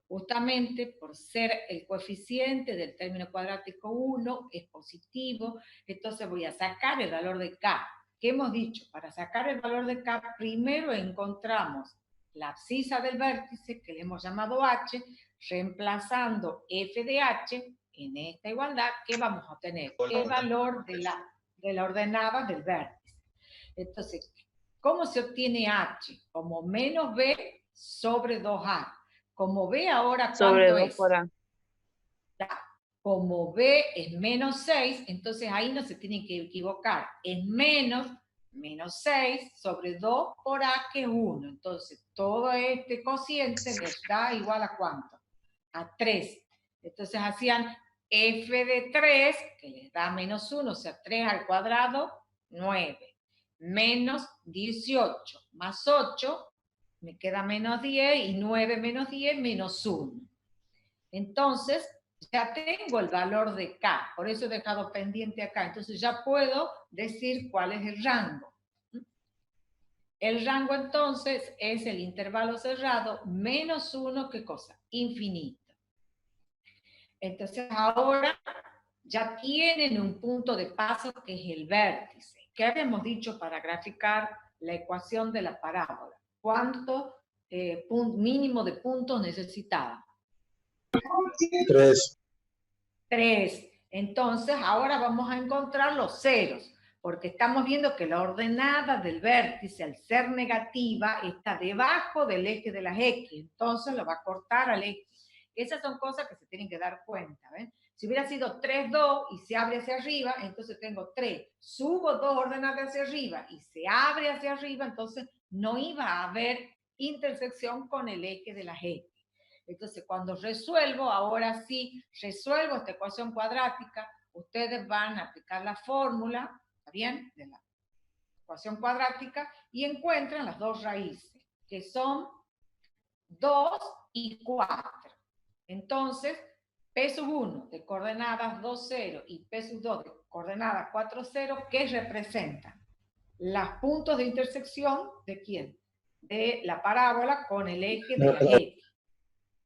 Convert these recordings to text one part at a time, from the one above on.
Justamente por ser el coeficiente del término cuadrático 1 es positivo, entonces voy a sacar el valor de K. ¿Qué hemos dicho? Para sacar el valor de K, primero encontramos la abscisa del vértice, que le hemos llamado H, reemplazando f de H en esta igualdad, ¿qué vamos a tener? El valor de la ordenada del vértice. Entonces, ¿cómo se obtiene H? Como menos B sobre 2A. Como B ahora, Sobre ¿cuánto 2 es? por A. Como B es menos 6, entonces ahí no se tienen que equivocar. Es menos 6 sobre 2 por A, que es 1. Entonces, todo este cociente les da igual a ¿cuánto? A 3. Entonces hacían f de 3, que les da menos 1, o sea, 3 al cuadrado, 9. Menos 18 más 8, me queda menos 10, y 9 menos 10, menos 1. Entonces, ya tengo el valor de K, por eso he dejado pendiente acá. Entonces ya puedo decir cuál es el rango. El rango entonces es el intervalo cerrado menos 1, ¿qué cosa? Infinito. Entonces ahora ya tienen un punto de paso que es el vértice. ¿Qué habíamos dicho para graficar la ecuación de la parábola? ¿Cuánto mínimo de puntos necesitaba? 3. 3. Entonces, ahora vamos a encontrar los ceros, porque estamos viendo que la ordenada del vértice, al ser negativa, está debajo del eje de las X, entonces lo va a cortar al eje. Esas son cosas que se tienen que dar cuenta, ¿ven? Si hubiera sido 3, 2 y se abre hacia arriba, entonces tengo 3. Subo 2 ordenadas hacia arriba y se abre hacia arriba, entonces no iba a haber intersección con el eje de las X. Entonces, cuando resuelvo, ahora sí, resuelvo esta ecuación cuadrática, ustedes van a aplicar la fórmula, ¿está bien?, de la ecuación cuadrática, y encuentran las dos raíces, que son 2 y 4. Entonces, P sub 1 de coordenadas 2, 0 y P sub 2 de coordenadas 4, 0, ¿qué representan? Los puntos de intersección ¿de quién? De la parábola con el eje de la X.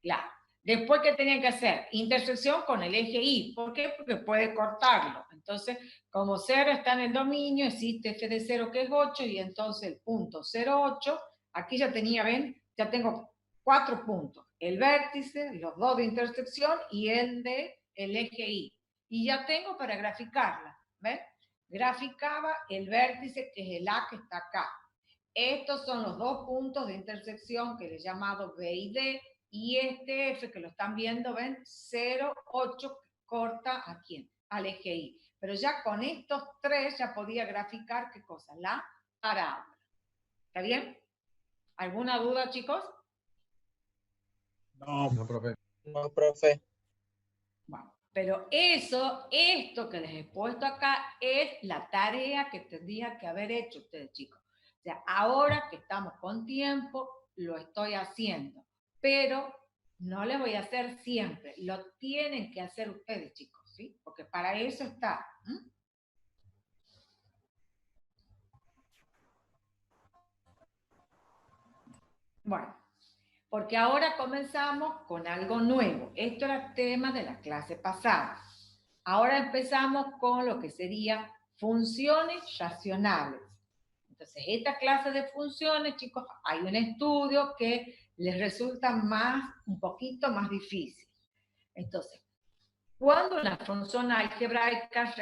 Claro. Después, ¿qué tenían que hacer? Intersección con el eje Y. ¿Por qué? Porque puede cortarlo. Entonces, como 0 está en el dominio, existe f de 0 que es 8, y entonces el punto 0, 8, aquí ya tenía, ¿ven? Ya tengo 4 puntos. El vértice, los dos de intersección y el de el eje Y. Y ya tengo para graficarla, ¿ven? Graficaba el vértice, que es el A que está acá. Estos son los dos puntos de intersección que le he llamado B y D, y este F que lo están viendo, ¿ven? 0, 8, corta ¿a quién? Al eje Y. Pero ya con estos tres ya podía graficar, ¿qué cosa? La parábola. ¿Está bien? ¿Alguna duda, chicos? No, profe. No, profe. Bueno, pero esto que les he puesto acá es la tarea que tendría que haber hecho ustedes, chicos. O sea, ahora que estamos con tiempo, lo estoy haciendo, pero no les voy a hacer siempre, lo tienen que hacer ustedes, chicos, ¿sí? Porque para eso está. Bueno, porque ahora comenzamos con algo nuevo. Esto era el tema de la clase pasada. Ahora empezamos con lo que sería funciones racionales. Entonces, esta clase de funciones, chicos, hay un estudio que les resulta un poquito más difícil. Entonces, cuando una función algebraica,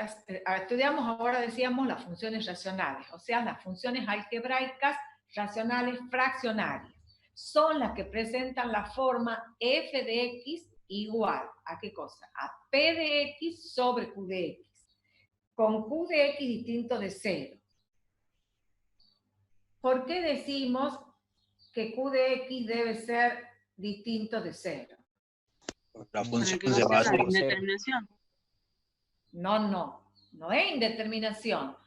estudiamos ahora, decíamos, las funciones racionales, o sea, las funciones algebraicas racionales fraccionarias, son las que presentan la forma f de x igual a ¿qué cosa? A p de x sobre q de x, con q de x distinto de 0. ¿Por qué decimos que q de x debe ser distinto de 0? La función Para que no se sea basa una en 0. indeterminación. No es indeterminación,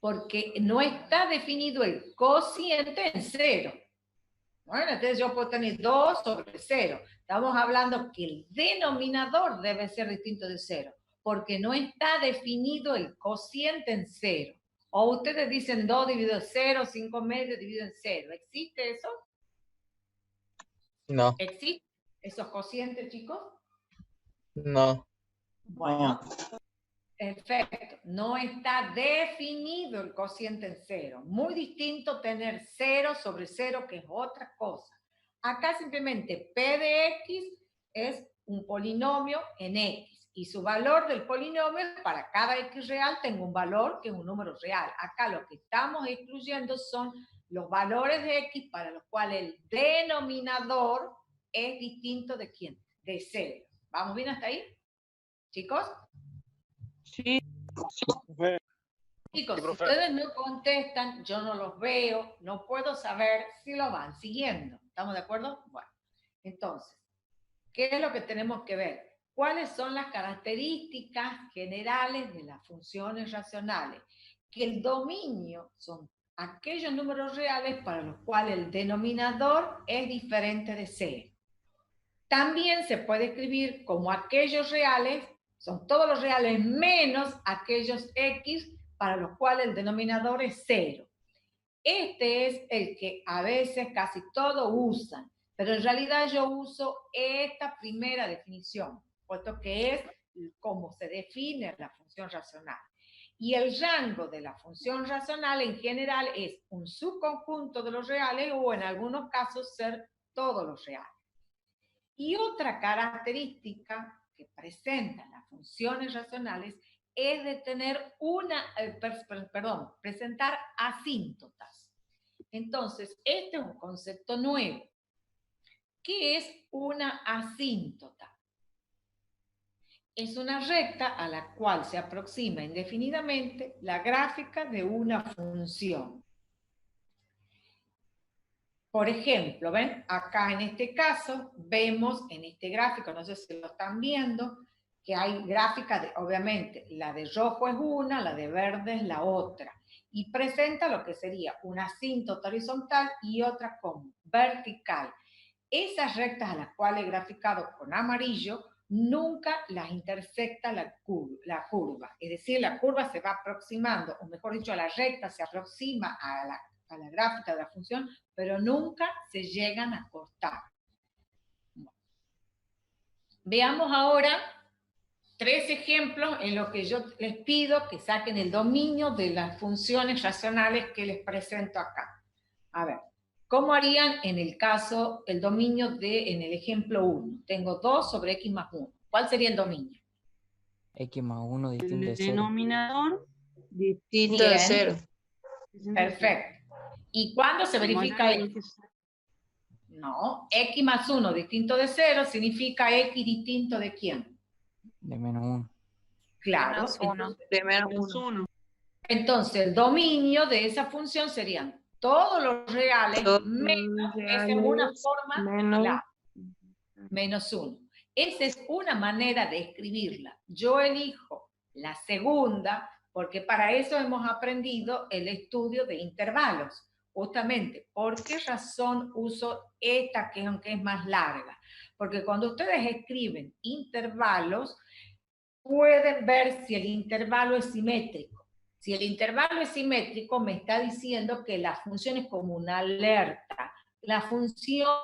porque no está definido el cociente en 0. Bueno, entonces yo puedo tener 2 sobre 0. Estamos hablando que el denominador debe ser distinto de 0, porque no está definido el cociente en 0. O ustedes dicen 2 dividido en 0, 5 medios dividido en 0. ¿Existe eso? No. ¿Existe? esos cocientes, chicos? No. Bueno, perfecto. No está definido el cociente en cero. Muy distinto tener 0 sobre 0, que es otra cosa. Acá simplemente P de X es un polinomio en X. Y su valor del polinomio, para cada X real, tengo un valor que es un número real. Acá lo que estamos excluyendo son los valores de X para los cuales el denominador es distinto de ¿quién? De 0. ¿Vamos bien hasta ahí? ¿Chicos? Sí. Chicos, Sí, si profe. ustedes no contestan, yo no los veo, no puedo saber si lo van siguiendo. ¿Estamos de acuerdo? Bueno, entonces, ¿qué es lo que tenemos que ver? ¿Cuáles son las características generales de las funciones racionales? Que el dominio son aquellos números reales para los cuales el denominador es diferente de 0. También se puede escribir como aquellos reales, son todos los reales menos aquellos X para los cuales el denominador es 0. Este es el que a veces casi todos usan, pero en realidad yo uso esta primera definición, puesto que es como se define la función racional. Y el rango de la función racional en general es un subconjunto de los reales o en algunos casos ser todos los reales. Y otra característica que presentan las funciones racionales es de tener presentar asíntotas. Entonces, este es un concepto nuevo. ¿Qué es una asíntota? Es una recta a la cual se aproxima indefinidamente la gráfica de una función. Por ejemplo, ¿ven? Acá en este caso vemos en este gráfico, no sé si lo están viendo, que hay gráficas de, obviamente, la de rojo es una, la de verde es la otra. Y presenta lo que sería una asíntota horizontal y otra como vertical. Esas rectas a las cuales he graficado con amarillo, nunca las intersecta la curva. Es decir, la curva se va aproximando, o mejor dicho, la recta se aproxima a la gráfica de la función, pero nunca se llegan a cortar. Veamos ahora 3 ejemplos en los que yo les pido que saquen el dominio de las funciones racionales que les presento acá. A ver, ¿cómo harían en el caso, el dominio en el ejemplo 1? Tengo 2 sobre x más 1. ¿Cuál sería el dominio? X más 1 distinto de El 0. denominador Distinto de 0. Perfecto. ¿Y cuándo se verifica esto? No, x más 1 distinto de 0 significa x distinto de ¿quién? De menos 1. Claro. De menos 1. Entonces, el dominio de esa función serían todos los reales menos, esa es una forma, menos 1. Esa es una manera de escribirla. Yo elijo la segunda porque para eso hemos aprendido el estudio de intervalos. Justamente, ¿por qué razón uso esta que aunque es más larga? Porque cuando ustedes escriben intervalos, pueden ver si el intervalo es simétrico. Si el intervalo es simétrico, me está diciendo que la función es como una alerta. La función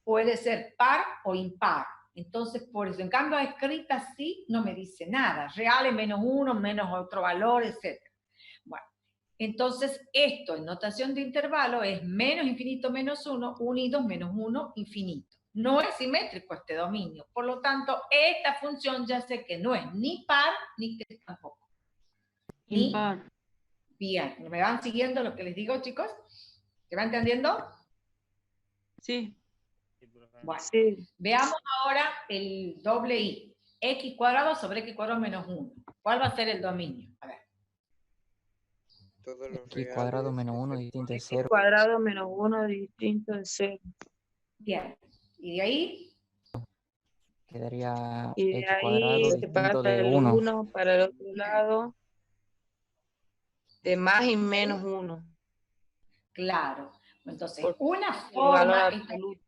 puede ser par o impar. Entonces, por eso, en cambio, escrita así, no me dice nada. Reales menos 1, menos otro valor, etc. Bueno, entonces esto en notación de intervalo es menos infinito menos 1, unidos menos 1, infinito. No es simétrico este dominio. Por lo tanto, esta función ya sé que no es ni par, ni que tampoco. Impar. Bien, ¿me van siguiendo lo que les digo, chicos? ¿Se va entendiendo? Sí. Bueno, Sí. veamos ahora el doble i. X cuadrado sobre x cuadrado menos 1. ¿Cuál va a ser el dominio? A ver. X cuadrado menos 1 distinto de 0. X cuadrado menos 1 distinto de 0. Bien. ¿Y de ahí? Quedaría Y de X cuadrado ahí se distinto pasa de el 1. 1 para el otro lado. De más y menos 1. Claro. Entonces, Por una el valor forma... absoluto.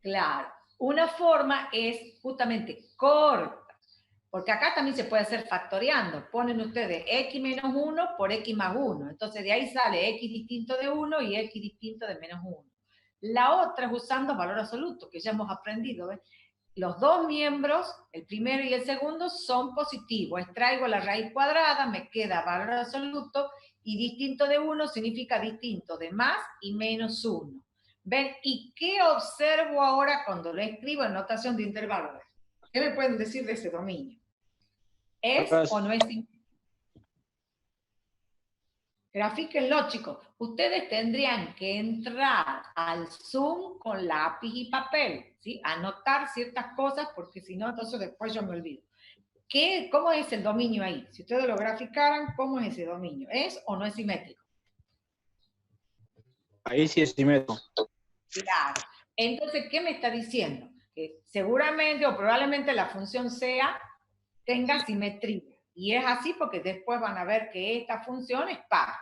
Claro. Una forma es justamente corta. Porque acá también se puede hacer factoreando. Ponen ustedes x menos 1 por x más 1. Entonces de ahí sale x distinto de 1 y x distinto de menos 1. La otra es usando valor absoluto, que ya hemos aprendido, ¿ven? Los dos miembros, el primero y el segundo, son positivos. Extraigo la raíz cuadrada, me queda valor absoluto, y distinto de 1 significa distinto de más y menos 1. ¿Ven? ¿Y qué observo ahora cuando lo escribo en notación de intervalo? ¿Qué me pueden decir de ese dominio? ¿Es o no es simétrico? Grafíquenlo, chicos. Ustedes tendrían que entrar al Zoom con lápiz y papel, ¿sí? Anotar ciertas cosas, porque si no, entonces después yo me olvido. ¿Cómo es el dominio ahí? Si ustedes lo graficaran, ¿cómo es ese dominio? ¿Es o no es simétrico? Ahí sí es simétrico. Claro. Entonces, ¿qué me está diciendo? Que seguramente o probablemente la función tenga simetría. Y es así porque después van a ver que esta función es par.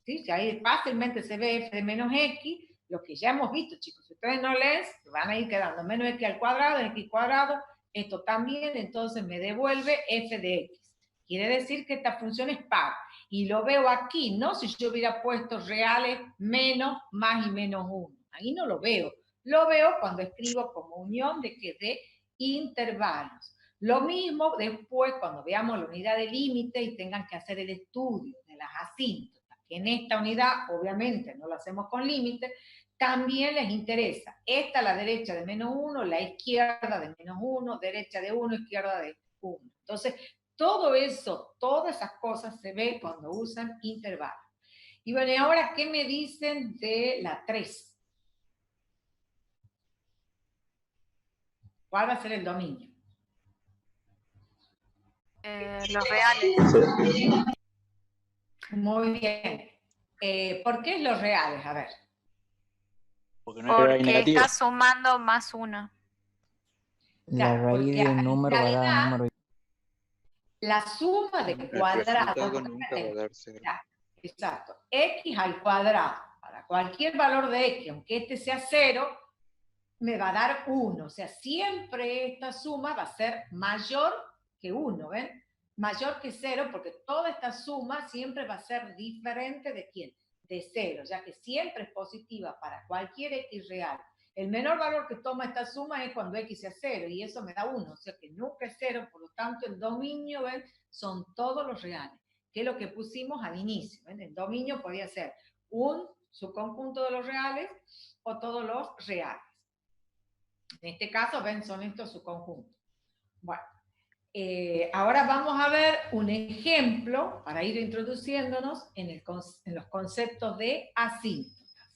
¿Sí? Si ahí fácilmente se ve f de menos x, lo que ya hemos visto, chicos. Si ustedes no leen, van a ir quedando menos x al cuadrado, x cuadrado, esto también, entonces me devuelve f de x. Quiere decir que esta función es par. Y lo veo aquí, no si yo hubiera puesto reales menos, más y menos 1. Ahí no lo veo. Lo veo cuando escribo como unión de intervalos. Lo mismo después cuando veamos la unidad de límite y tengan que hacer el estudio de las asíntotas, que en esta unidad obviamente no lo hacemos con límite, también les interesa. Esta la derecha de menos 1, la izquierda de menos 1, derecha de 1, izquierda de 1. Entonces, todo eso, todas esas cosas se ve cuando usan intervalos. Y bueno, ¿y ahora qué me dicen de la 3? ¿Cuál va a ser el dominio? Los reales. Muy bien. ¿Por qué los reales? A ver. Porque está sumando más 1. La raíz de un número va a dar un número. La suma de cuadrados. Exacto. X al cuadrado. Para cualquier valor de X, aunque este sea 0, me va a dar 1. O sea, siempre esta suma va a ser mayor que 1, ¿ven? Mayor que 0, porque toda esta suma siempre va a ser diferente de ¿quién? De 0, ya que siempre es positiva para cualquier X real. El menor valor que toma esta suma es cuando X sea 0, y eso me da 1, o sea que nunca es 0, por lo tanto el dominio, ¿ven? Son todos los reales, que es lo que pusimos al inicio, ¿ven? El dominio podía ser un subconjunto de los reales o todos los reales. En este caso, ven, son estos subconjuntos. Bueno, ahora vamos a ver un ejemplo para ir introduciéndonos en los conceptos de asíntotas.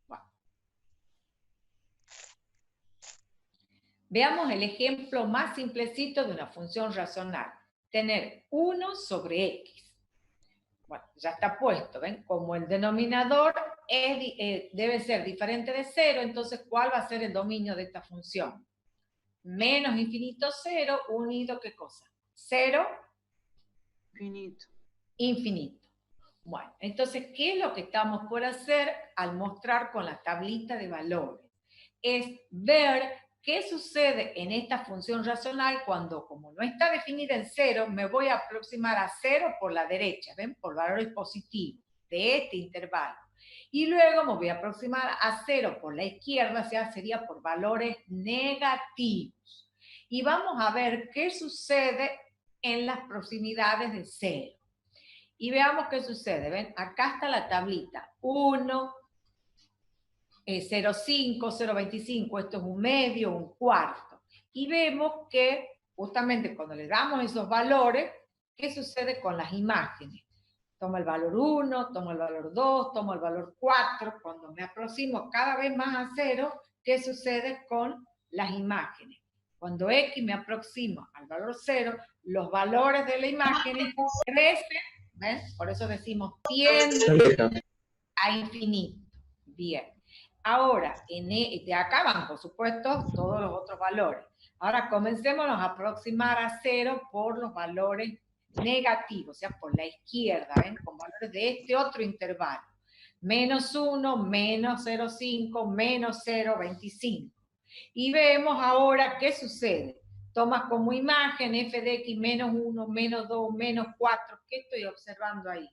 Bueno. Veamos el ejemplo más simplecito de una función racional. Tener 1 sobre x. Bueno, ya está puesto, ¿ven? Como el denominador debe ser diferente de 0, entonces, ¿cuál va a ser el dominio de esta función? Menos infinito 0, unido, ¿qué cosa? 0. Infinito. Infinito. Bueno, entonces, ¿qué es lo que estamos por hacer al mostrar con la tablita de valores? Es ver qué sucede en esta función racional cuando, como no está definida en 0, me voy a aproximar a 0 por la derecha, ¿ven? Por valores positivos de este intervalo. Y luego me voy a aproximar a 0 por la izquierda, o sea, sería por valores negativos. Y vamos a ver qué sucede en las proximidades de 0. Y veamos qué sucede, ¿ven? Acá está la tablita. 1, 0,5, 0,25, esto es un medio, un cuarto. Y vemos que justamente cuando le damos esos valores, ¿qué sucede con las imágenes? Tomo el valor 1, tomo el valor 2, tomo el valor 4. Cuando me aproximo cada vez más a 0, ¿qué sucede con las imágenes? Cuando X me aproximo al valor 0, los valores de la imagen crecen, ¿ven? Por eso decimos tiende a infinito. Bien. Ahora, de acá van, por supuesto, todos los otros valores. Ahora comencemos a aproximar a 0 por los valores negativos, o sea, por la izquierda, ¿ven? Con valores de este otro intervalo. Menos 1, menos 0,5, menos 0,25. Y vemos ahora qué sucede. Tomas como imagen f de x menos 1, menos 2, menos 4. ¿Qué estoy observando ahí?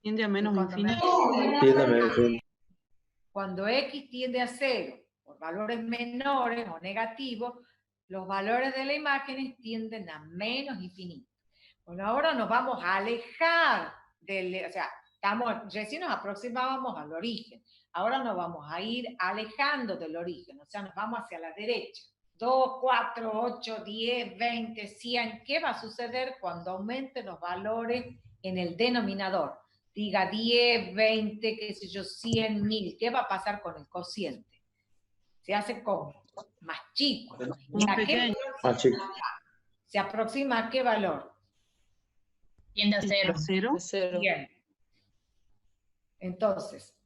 Tiende a menos Cuando infinito. Cuando X tiende a 0 por valores menores o negativos, los valores de la imagen tienden a menos infinito. Bueno, ahora nos vamos a alejar del, o sea, recién nos aproximábamos al origen. Ahora nos vamos a ir alejando del origen, o sea, nos vamos hacia la derecha. 2, 4, 8, 10, 20, 100. ¿Qué va a suceder cuando aumenten los valores en el denominador? Diga 10, 20, qué sé yo, 100, 1000. ¿Qué va a pasar con el cociente? Se hace como más chico. Más pequeño. ¿Se aproxima a qué valor? Tiende a 0. ¿Cero? Bien. Entonces,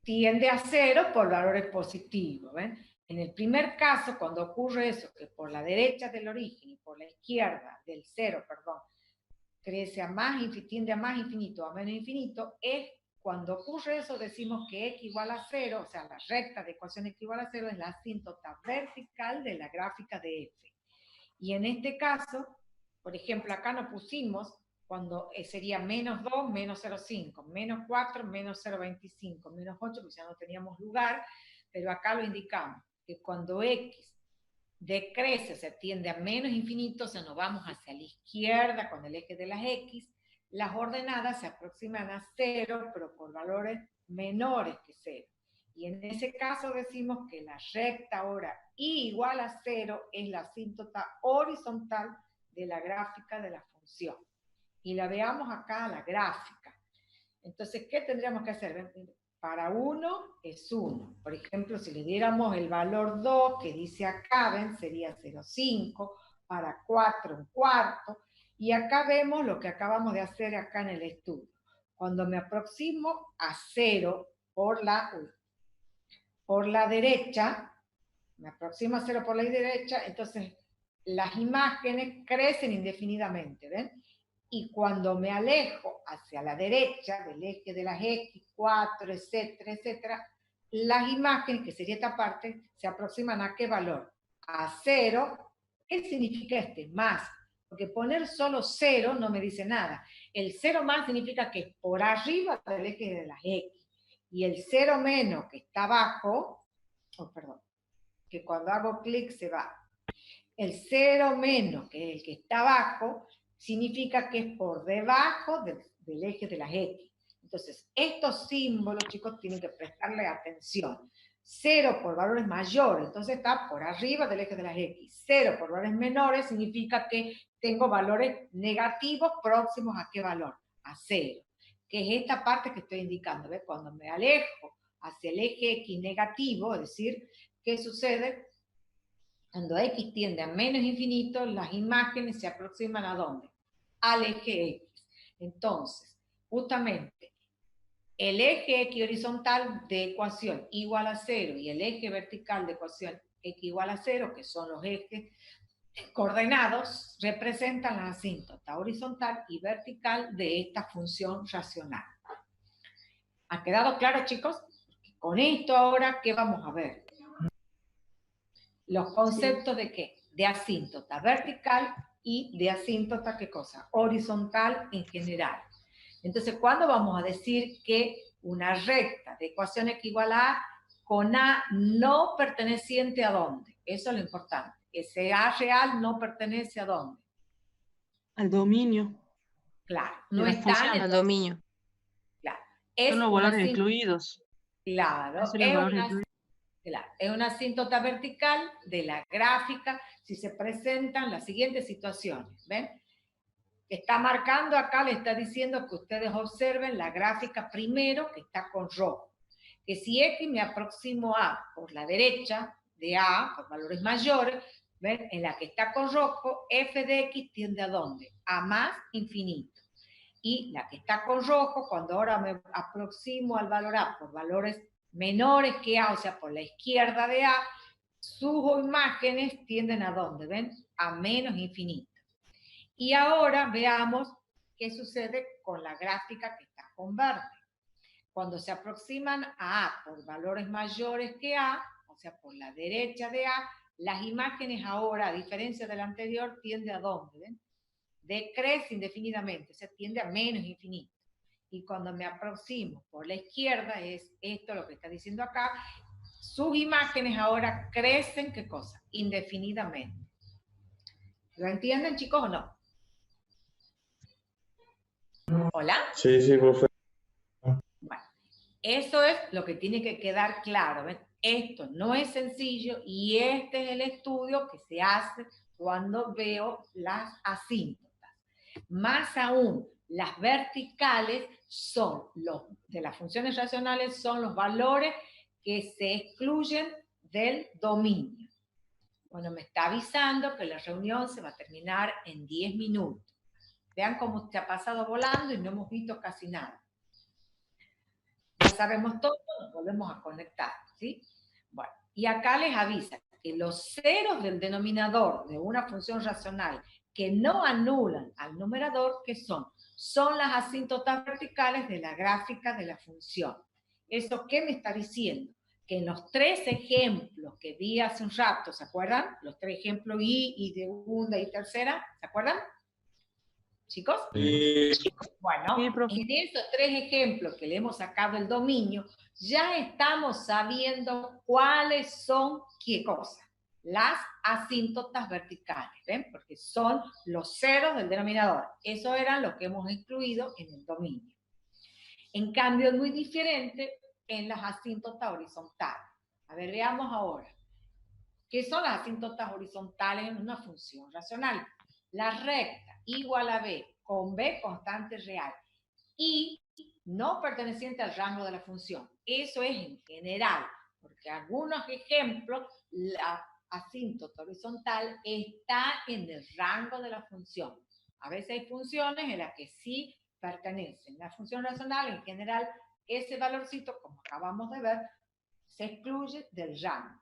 tiende a 0 por valores positivos. ¿Ven? En el primer caso, cuando ocurre eso, que por la derecha del origen y por la izquierda del 0, perdón, crece a más, tiende a más infinito o a menos infinito, es cuando ocurre eso, decimos que x igual a 0, o sea, la recta de ecuación x igual a 0 es la asíntota vertical de la gráfica de f. Y en este caso, por ejemplo, acá nos pusimos cuando sería menos 2, menos 0,5, menos 4, menos 0,25, menos 8, pues ya no teníamos lugar, pero acá lo indicamos, que cuando x decrece, se tiende a menos infinito, o sea, nos vamos hacia la izquierda con el eje de las x, las ordenadas se aproximan a 0, pero por valores menores que 0. Y en ese caso decimos que la recta ahora y igual a 0 es la asíntota horizontal de la gráfica de la función. Y la veamos acá, la gráfica. Entonces, ¿qué tendríamos que hacer? Para 1 es 1. Por ejemplo, si le diéramos el valor 2, que dice acá, ven, sería 0,5. Para 4, un cuarto. Y acá vemos lo que acabamos de hacer acá en el estudio. Cuando me aproximo a 0 por la derecha, me aproximo a 0 por la derecha, entonces las imágenes crecen indefinidamente, ¿ven? Y cuando me alejo hacia la derecha del eje de las X, 4, etcétera, etcétera, las imágenes, que sería esta parte, se aproximan ¿a qué valor? A 0. ¿Qué significa este? Más. Porque poner solo 0 no me dice nada. El 0 más significa que es por arriba del eje de las X. Y el 0 menos que está abajo, que cuando hago clic se va. El 0 menos, que es el que está abajo, significa que es por debajo del eje de las X. Entonces, estos símbolos, chicos, tienen que prestarle atención. 0 por valores mayores, entonces está por arriba del eje de las X. 0 por valores menores significa que tengo valores negativos próximos ¿a qué valor? A 0. Que es esta parte que estoy indicando. ¿Ves? Cuando me alejo hacia el eje X negativo, es decir, ¿qué sucede? Cuando X tiende a menos infinito, las imágenes se aproximan ¿a dónde? Al eje X. Entonces, justamente, el eje X horizontal de ecuación igual a 0 y el eje vertical de ecuación X igual a 0, que son los ejes coordenados, representan la asíntota horizontal y vertical de esta función racional. ¿Ha quedado claro, chicos? Con esto ahora, ¿qué vamos a ver? Los conceptos de qué? De asíntota vertical y de asíntota, ¿qué cosa? Horizontal en general. Entonces, ¿cuándo vamos a decir que una recta de ecuación X igual a A con A no perteneciente a dónde? Eso es lo importante. Ese A real no pertenece a dónde. Al dominio. Claro, no está en el dominio. Claro. Son los valores excluidos. Claro, es una asíntota vertical de la gráfica si se presentan las siguientes situaciones. ¿Ven? Está marcando acá, le está diciendo que ustedes observen la gráfica primero que está con rojo. Que si X me aproximo a por la derecha de A, por valores mayores, ¿ven? En la que está con rojo, f de X tiende a ¿dónde? A más infinito. Y la que está con rojo, cuando ahora me aproximo al valor A por valores menores que A, o sea, por la izquierda de A, sus imágenes tienden a ¿dónde? ¿Ven? A menos infinito. Y ahora veamos qué sucede con la gráfica que está con verde. Cuando se aproximan a A por valores mayores que A, o sea, por la derecha de A, las imágenes ahora, a diferencia del anterior, tienden a ¿dónde? ¿Ven? Decrece indefinidamente, o sea, tiende a menos infinito. Y cuando me aproximo por la izquierda, es esto lo que está diciendo acá, sus imágenes ahora crecen, ¿qué cosa? Indefinidamente. ¿Lo entienden, chicos, o no? ¿Hola? Sí, sí, profe. Bueno, eso es lo que tiene que quedar claro. ¿Ven? Esto no es sencillo y este es el estudio que se hace cuando veo las asíntotas. Más aún, las verticales son de las funciones racionales son los valores que se excluyen del dominio. Bueno, me está avisando que la reunión se va a terminar en 10 minutos. Vean cómo se ha pasado volando y no hemos visto casi nada. Ya sabemos todo, nos volvemos a conectar, ¿sí? Bueno, y acá les avisa que los ceros del denominador de una función racional que no anulan al numerador, ¿qué son? Son las asíntotas verticales de la gráfica de la función. ¿Eso qué me está diciendo? Que en los 3 ejemplos que vi hace un rato, ¿se acuerdan? Los 3 ejemplos y segunda y tercera, ¿se acuerdan? ¿Chicos? Sí. Bueno, Sí, en esos 3 ejemplos que le hemos sacado el dominio, ya estamos sabiendo cuáles son qué cosa. Las asíntotas verticales, ¿ven? Porque son los ceros del denominador. Eso eran los que hemos incluido en el dominio. En cambio, es muy diferente en las asíntotas horizontales. A ver, veamos ahora. ¿Qué son las asíntotas horizontales en una función racional? La recta igual a b con b constante real y no perteneciente al rango de la función. Eso es en general, porque algunos ejemplos, la asíntota horizontal está en el rango de la función. A veces hay funciones en las que sí pertenecen. La función racional, en general, ese valorcito, como acabamos de ver, se excluye del rango.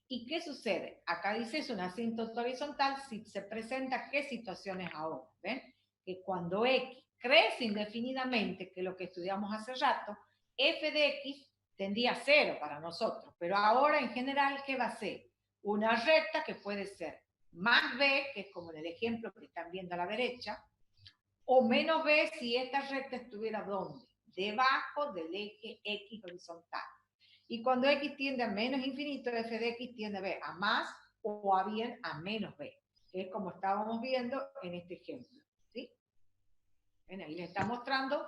¿Y qué sucede? Acá dice es una asíntota horizontal, si se presenta, ¿qué situaciones ahora? ¿Ven? Que cuando X crece indefinidamente, que es lo que estudiamos hace rato, f de X tendría 0 para nosotros, pero ahora en general, ¿qué va a ser? Una recta que puede ser más b, que es como en el ejemplo que están viendo a la derecha, o menos b si esta recta estuviera ¿dónde? Debajo del eje X horizontal. Y cuando X tiende a menos infinito, f de X tiende a b a más o a bien a menos b, que es como estábamos viendo en este ejemplo. ¿Sí? Bueno, ahí les está mostrando.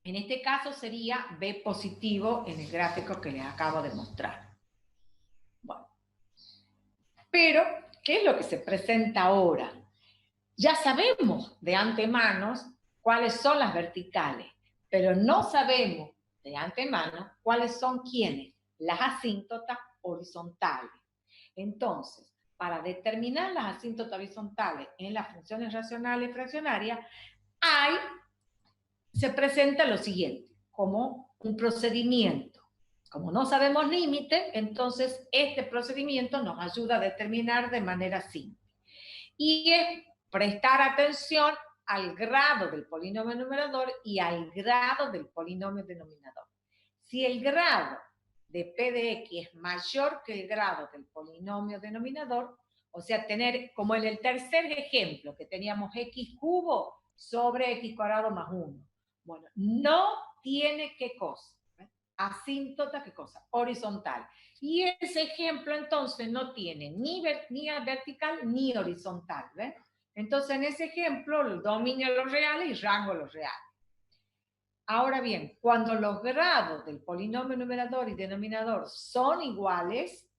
En este caso sería b positivo en el gráfico que les acabo de mostrar. Bueno. Pero, ¿qué es lo que se presenta ahora? Ya sabemos de antemano cuáles son las verticales, pero no sabemos de antemano cuáles son quiénes, las asíntotas horizontales. Entonces, para determinar las asíntotas horizontales en las funciones racionales y fraccionarias, se presenta lo siguiente, como un procedimiento. Como no sabemos límite, entonces este procedimiento nos ayuda a determinar de manera simple. Y es prestar atención al grado del polinomio numerador y al grado del polinomio denominador. Si el grado de P de X es mayor que el grado del polinomio denominador, o sea, tener como en el tercer ejemplo que teníamos X cubo sobre X cuadrado más 1. Bueno, no tiene qué cosa. Asíntota, ¿qué cosa? Horizontal. Y ese ejemplo entonces no tiene ni vertical ni horizontal, ¿ven? Entonces en ese ejemplo el dominio de los reales y rango de los reales. Ahora bien, cuando los grados del polinomio numerador y denominador son iguales,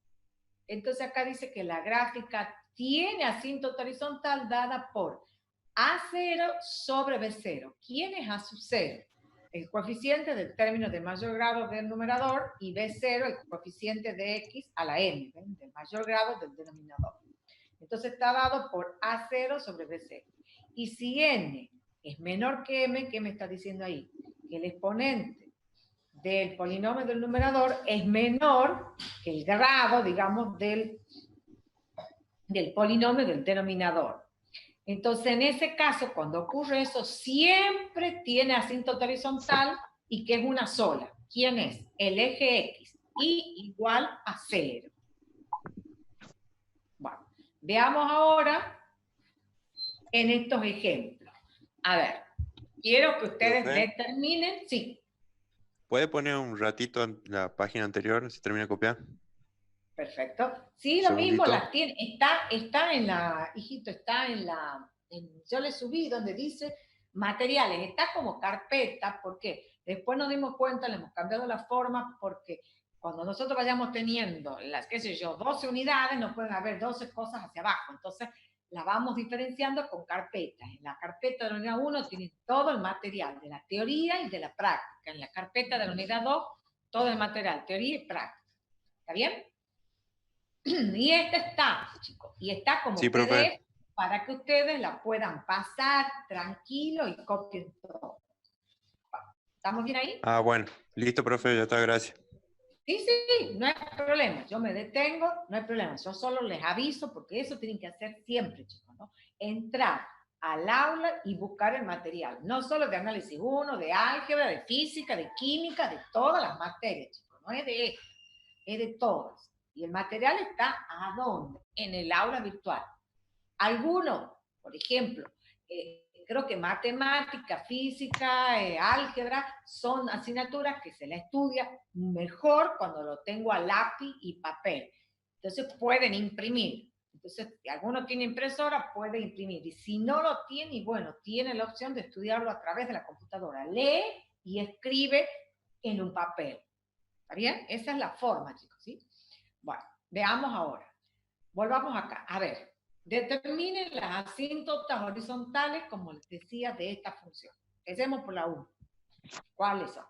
entonces acá dice que la gráfica tiene asíntota horizontal dada por A0 sobre B0. ¿Quién es A sub 0? El coeficiente del término de mayor grado del numerador y B0, el coeficiente de X a la N, ¿ven? Del mayor grado del denominador. Entonces está dado por A0 sobre B0. Y si N es menor que M, ¿qué me está diciendo ahí? Que el exponente del polinomio del numerador es menor que el grado, digamos, del polinomio del denominador. Entonces, en ese caso, cuando ocurre eso, siempre tiene asíntota horizontal y que es una sola. ¿Quién es? El eje X, y igual a 0. Bueno, veamos ahora en estos ejemplos. A ver, quiero que ustedes ¿Profe? determinen, sí, ¿Puede poner un ratito en la página anterior, si termina de copiar? perfecto. Sí, lo mismo, Segundito. las tiene, está en la, hijito, está en la, yo le subí donde dice materiales, está como carpeta, porque después nos dimos cuenta, le hemos cambiado la forma, porque cuando nosotros vayamos teniendo las, qué sé yo, 12 unidades, no pueden haber 12 cosas hacia abajo, entonces la vamos diferenciando con carpetas. En la carpeta de la unidad 1 tiene todo el material de la teoría y de la práctica. En la carpeta de la unidad 2, todo el material, teoría y práctica. ¿Está bien? Y esta está, chicos, y está como Sí, PDF profe. para que ustedes la puedan pasar tranquilo y copien todo. ¿Estamos bien ahí? Ah, bueno. Listo, profe, ya está, gracias. Sí, sí, no hay problema. Yo me detengo, no hay problema. Yo solo les aviso porque eso tienen que hacer siempre, chicos, ¿no? Entrar al aula y buscar el material. No solo de análisis 1, de álgebra, de física, de química, de todas las materias, chicos. No es de esto, es de todas. Y el material está ¿a dónde? En el aula virtual. Algunos, por ejemplo, creo que matemática, física, álgebra, son asignaturas que se la estudia mejor cuando lo tengo a lápiz y papel. Entonces pueden imprimir. Entonces, si alguno tiene impresora, puede imprimir. Y si no lo tiene, y bueno, tiene la opción de estudiarlo a través de la computadora. Lee y escribe en un papel. ¿Está bien? Esa es la forma, chicos, ¿sí? Bueno, veamos ahora. Volvamos acá. A ver, determinen las asíntotas horizontales, como les decía, de esta función. Empecemos por la 1. ¿Cuáles son?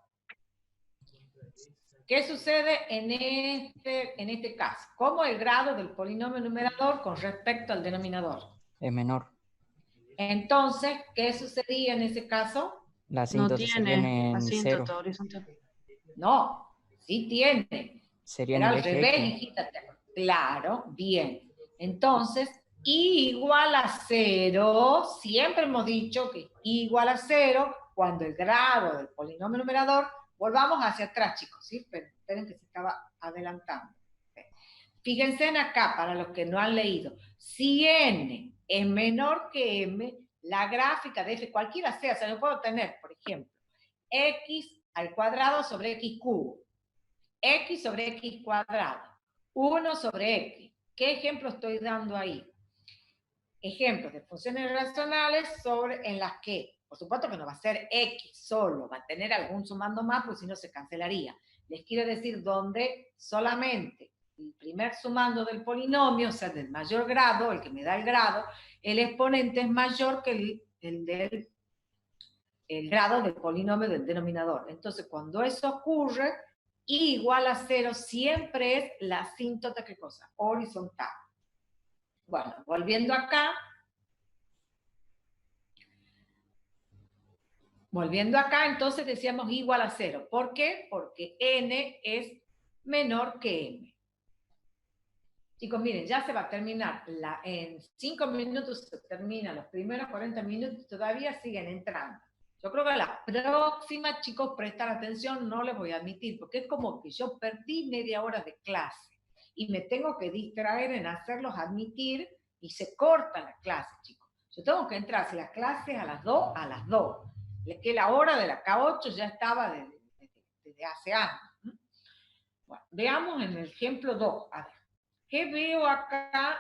¿Qué sucede en este caso? ¿Cómo el grado del polinomio numerador con respecto al denominador? Es menor. Entonces, ¿qué sucedía en ese caso? La No asíntota sería tiene en cero. asíntota horizontal. No, sí tiene. Sería en Era el al eje revés, X. hijita. Claro, bien. Entonces, I igual a 0, siempre hemos dicho que I igual a 0 cuando el grado del polinomio numerador, volvamos hacia atrás, chicos, ¿sí? Pero esperen que se estaba adelantando. Fíjense en acá, para los que no han leído. Si N es menor que M, la gráfica de F, cualquiera sea, se lo puedo tener, por ejemplo, X al cuadrado sobre X cubo, X sobre X cuadrado, 1 sobre X. ¿Qué ejemplo estoy dando ahí? Ejemplos de funciones racionales en las que, por supuesto que no va a ser X solo, va a tener algún sumando más, porque si no se cancelaría. Les quiero decir donde solamente el primer sumando del polinomio, o sea, del mayor grado, el que me da el grado, el exponente es mayor que el grado del polinomio del denominador. Entonces, cuando eso ocurre, I igual a 0 siempre es la asíntota, ¿qué cosa? Horizontal. Bueno, volviendo acá, entonces decíamos I igual a 0. ¿Por qué? Porque N es menor que M. Chicos, miren, ya se va a terminar, en 5 minutos se termina, los primeros 40 minutos todavía siguen entrando. Yo creo que la próxima, chicos, prestar atención, no les voy a admitir, porque es como que yo perdí media hora de clase y me tengo que distraer en hacerlos admitir y se corta la clase, chicos. Yo tengo que entrar, si las clases a las 2, a las 2. Es que la hora de la K8 ya estaba desde hace años. Bueno, veamos en el ejemplo 2. A ver, ¿qué veo acá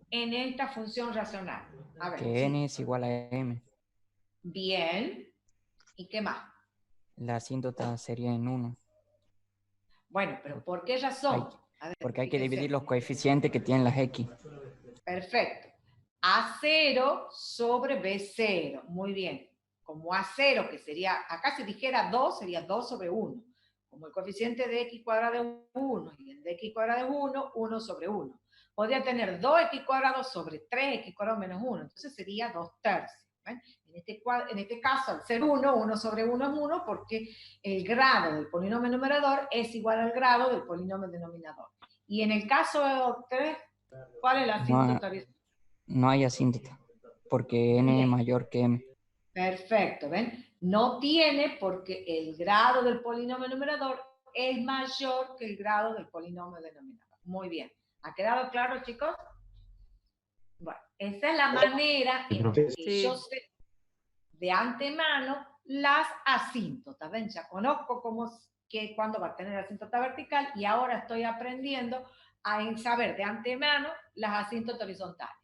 en esta función racional? A ver, Que N es igual a M. Bien. ¿Y qué más? La asíntota sería en 1. Bueno, pero ¿por qué razón? A ver, Porque hay que fíjense. dividir los coeficientes que tienen las X. Perfecto. A0 sobre B0. Muy bien. Como A0, que sería, acá si dijera 2, sería 2 sobre 1. Como el coeficiente de X cuadrado es 1 y el de X cuadrado es 1, 1 sobre 1. Podría tener 2X cuadrado sobre 3X cuadrado menos 1. Entonces sería 2 tercios. ¿Ven? En este caso, al ser 1, 1 sobre 1 es 1 porque el grado del polinomio numerador es igual al grado del polinomio denominador. Y en el caso 3, ¿cuál es la asíntota? No hay asíntota, porque N es mayor que M. Perfecto, ¿ven? No tiene porque el grado del polinomio numerador es mayor que el grado del polinomio denominador. Muy bien. ¿Ha quedado claro, chicos? Bueno, esa es la manera en que yo sé. de antemano las asíntotas. ¿Ven? Ya conozco cuándo va a tener asíntota vertical y ahora estoy aprendiendo a saber de antemano las asíntotas horizontales.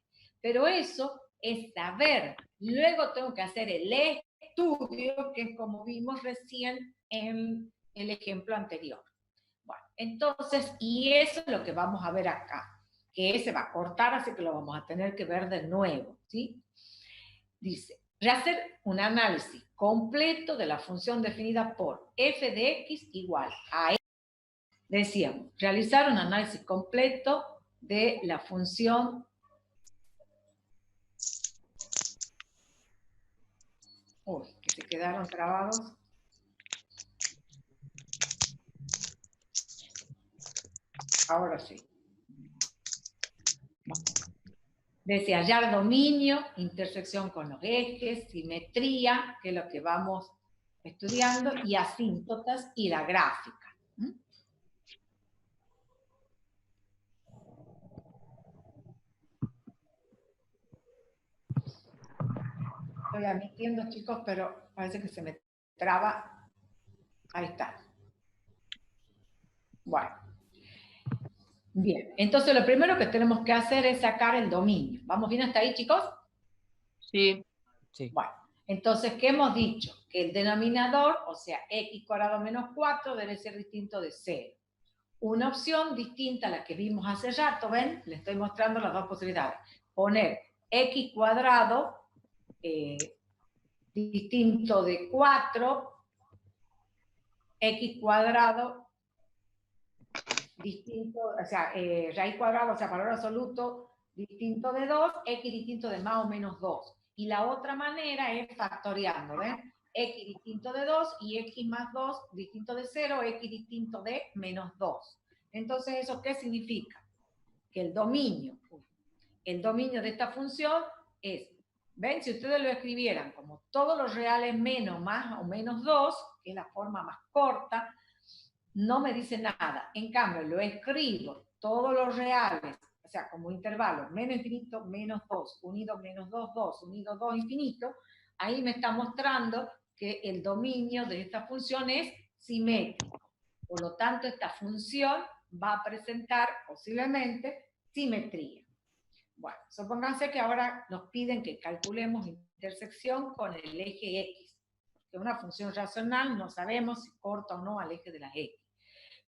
Pero eso es saber. Luego tengo que hacer el estudio, que es como vimos recién en el ejemplo anterior. Bueno, entonces, y eso es lo que vamos a ver acá, que se va a cortar, así que lo vamos a tener que ver de nuevo, ¿sí? Dice, rehacer un análisis completo de la función definida por f de x igual a x. Decíamos, realizar un análisis completo de la función. Uy, que se quedaron trabados. Ahora sí. Decía, hallar dominio, intersección con los ejes, simetría, que es lo que vamos estudiando, y asíntotas y la gráfica. Estoy admitiendo, chicos, pero parece que se me traba. Ahí está. Bueno. Bien, entonces lo primero que tenemos que hacer es sacar el dominio. ¿Vamos bien hasta ahí, chicos? Sí. Sí. Bueno, entonces, ¿qué hemos dicho? Que el denominador, o sea, x cuadrado menos 4, debe ser distinto de 0. Una opción distinta a la que vimos hace rato, ¿ven? Les estoy mostrando las dos posibilidades. Poner x cuadrado distinto de 4, x cuadrado distinto, o sea, raíz cuadrada, o sea, valor absoluto distinto de 2, x distinto de más o menos 2. Y la otra manera es factoreando, ¿ven? X distinto de 2 y x más 2 distinto de 0, x distinto de menos 2. Entonces, ¿eso qué significa? Que el dominio de esta función es, ¿ven? Si ustedes lo escribieran como todos los reales menos, más o menos 2, que es la forma más corta, no me dice nada. En cambio, lo escribo todos los reales, o sea, como intervalo, menos infinito, menos 2, unido menos 2, 2, unido 2, infinito, ahí me está mostrando que el dominio de esta función es simétrico. Por lo tanto, esta función va a presentar posiblemente simetría. Bueno, supónganse que ahora nos piden que calculemos intersección con el eje X, que es una función racional, no sabemos si corta o no al eje de las X.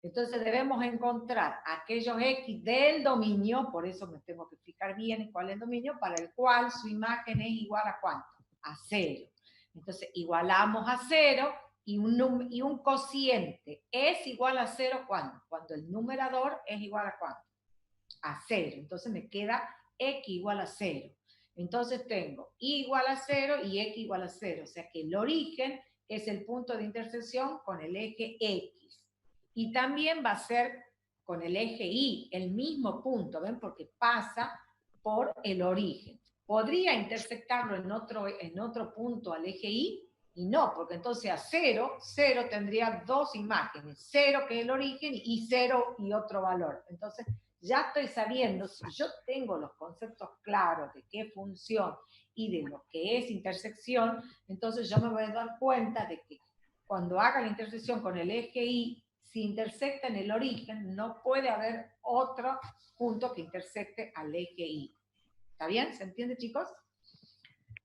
Entonces debemos encontrar aquellos X del dominio, por eso me tengo que explicar bien cuál es el dominio, para el cual su imagen es igual a ¿cuánto? A 0. Entonces igualamos a 0 y un cociente es igual a 0 ¿cuándo? Cuando el numerador es igual a ¿cuánto? A 0. Entonces me queda X igual a 0. Entonces tengo Y igual a 0 y X igual a 0. O sea que el origen es el punto de intersección con el eje X. Y también va a ser con el eje Y, el mismo punto, ¿ven? Porque pasa por el origen. ¿Podría intersectarlo en otro punto al eje Y? Y no, porque entonces a 0 tendría dos imágenes. 0 que es el origen y 0 y otro valor. Entonces ya estoy sabiendo, si yo tengo los conceptos claros de qué función y de lo que es intersección, entonces yo me voy a dar cuenta de que cuando haga la intersección con el eje Y, si intersecta en el origen, no puede haber otro punto que intersecte al eje Y. ¿Está bien? ¿Se entiende, chicos?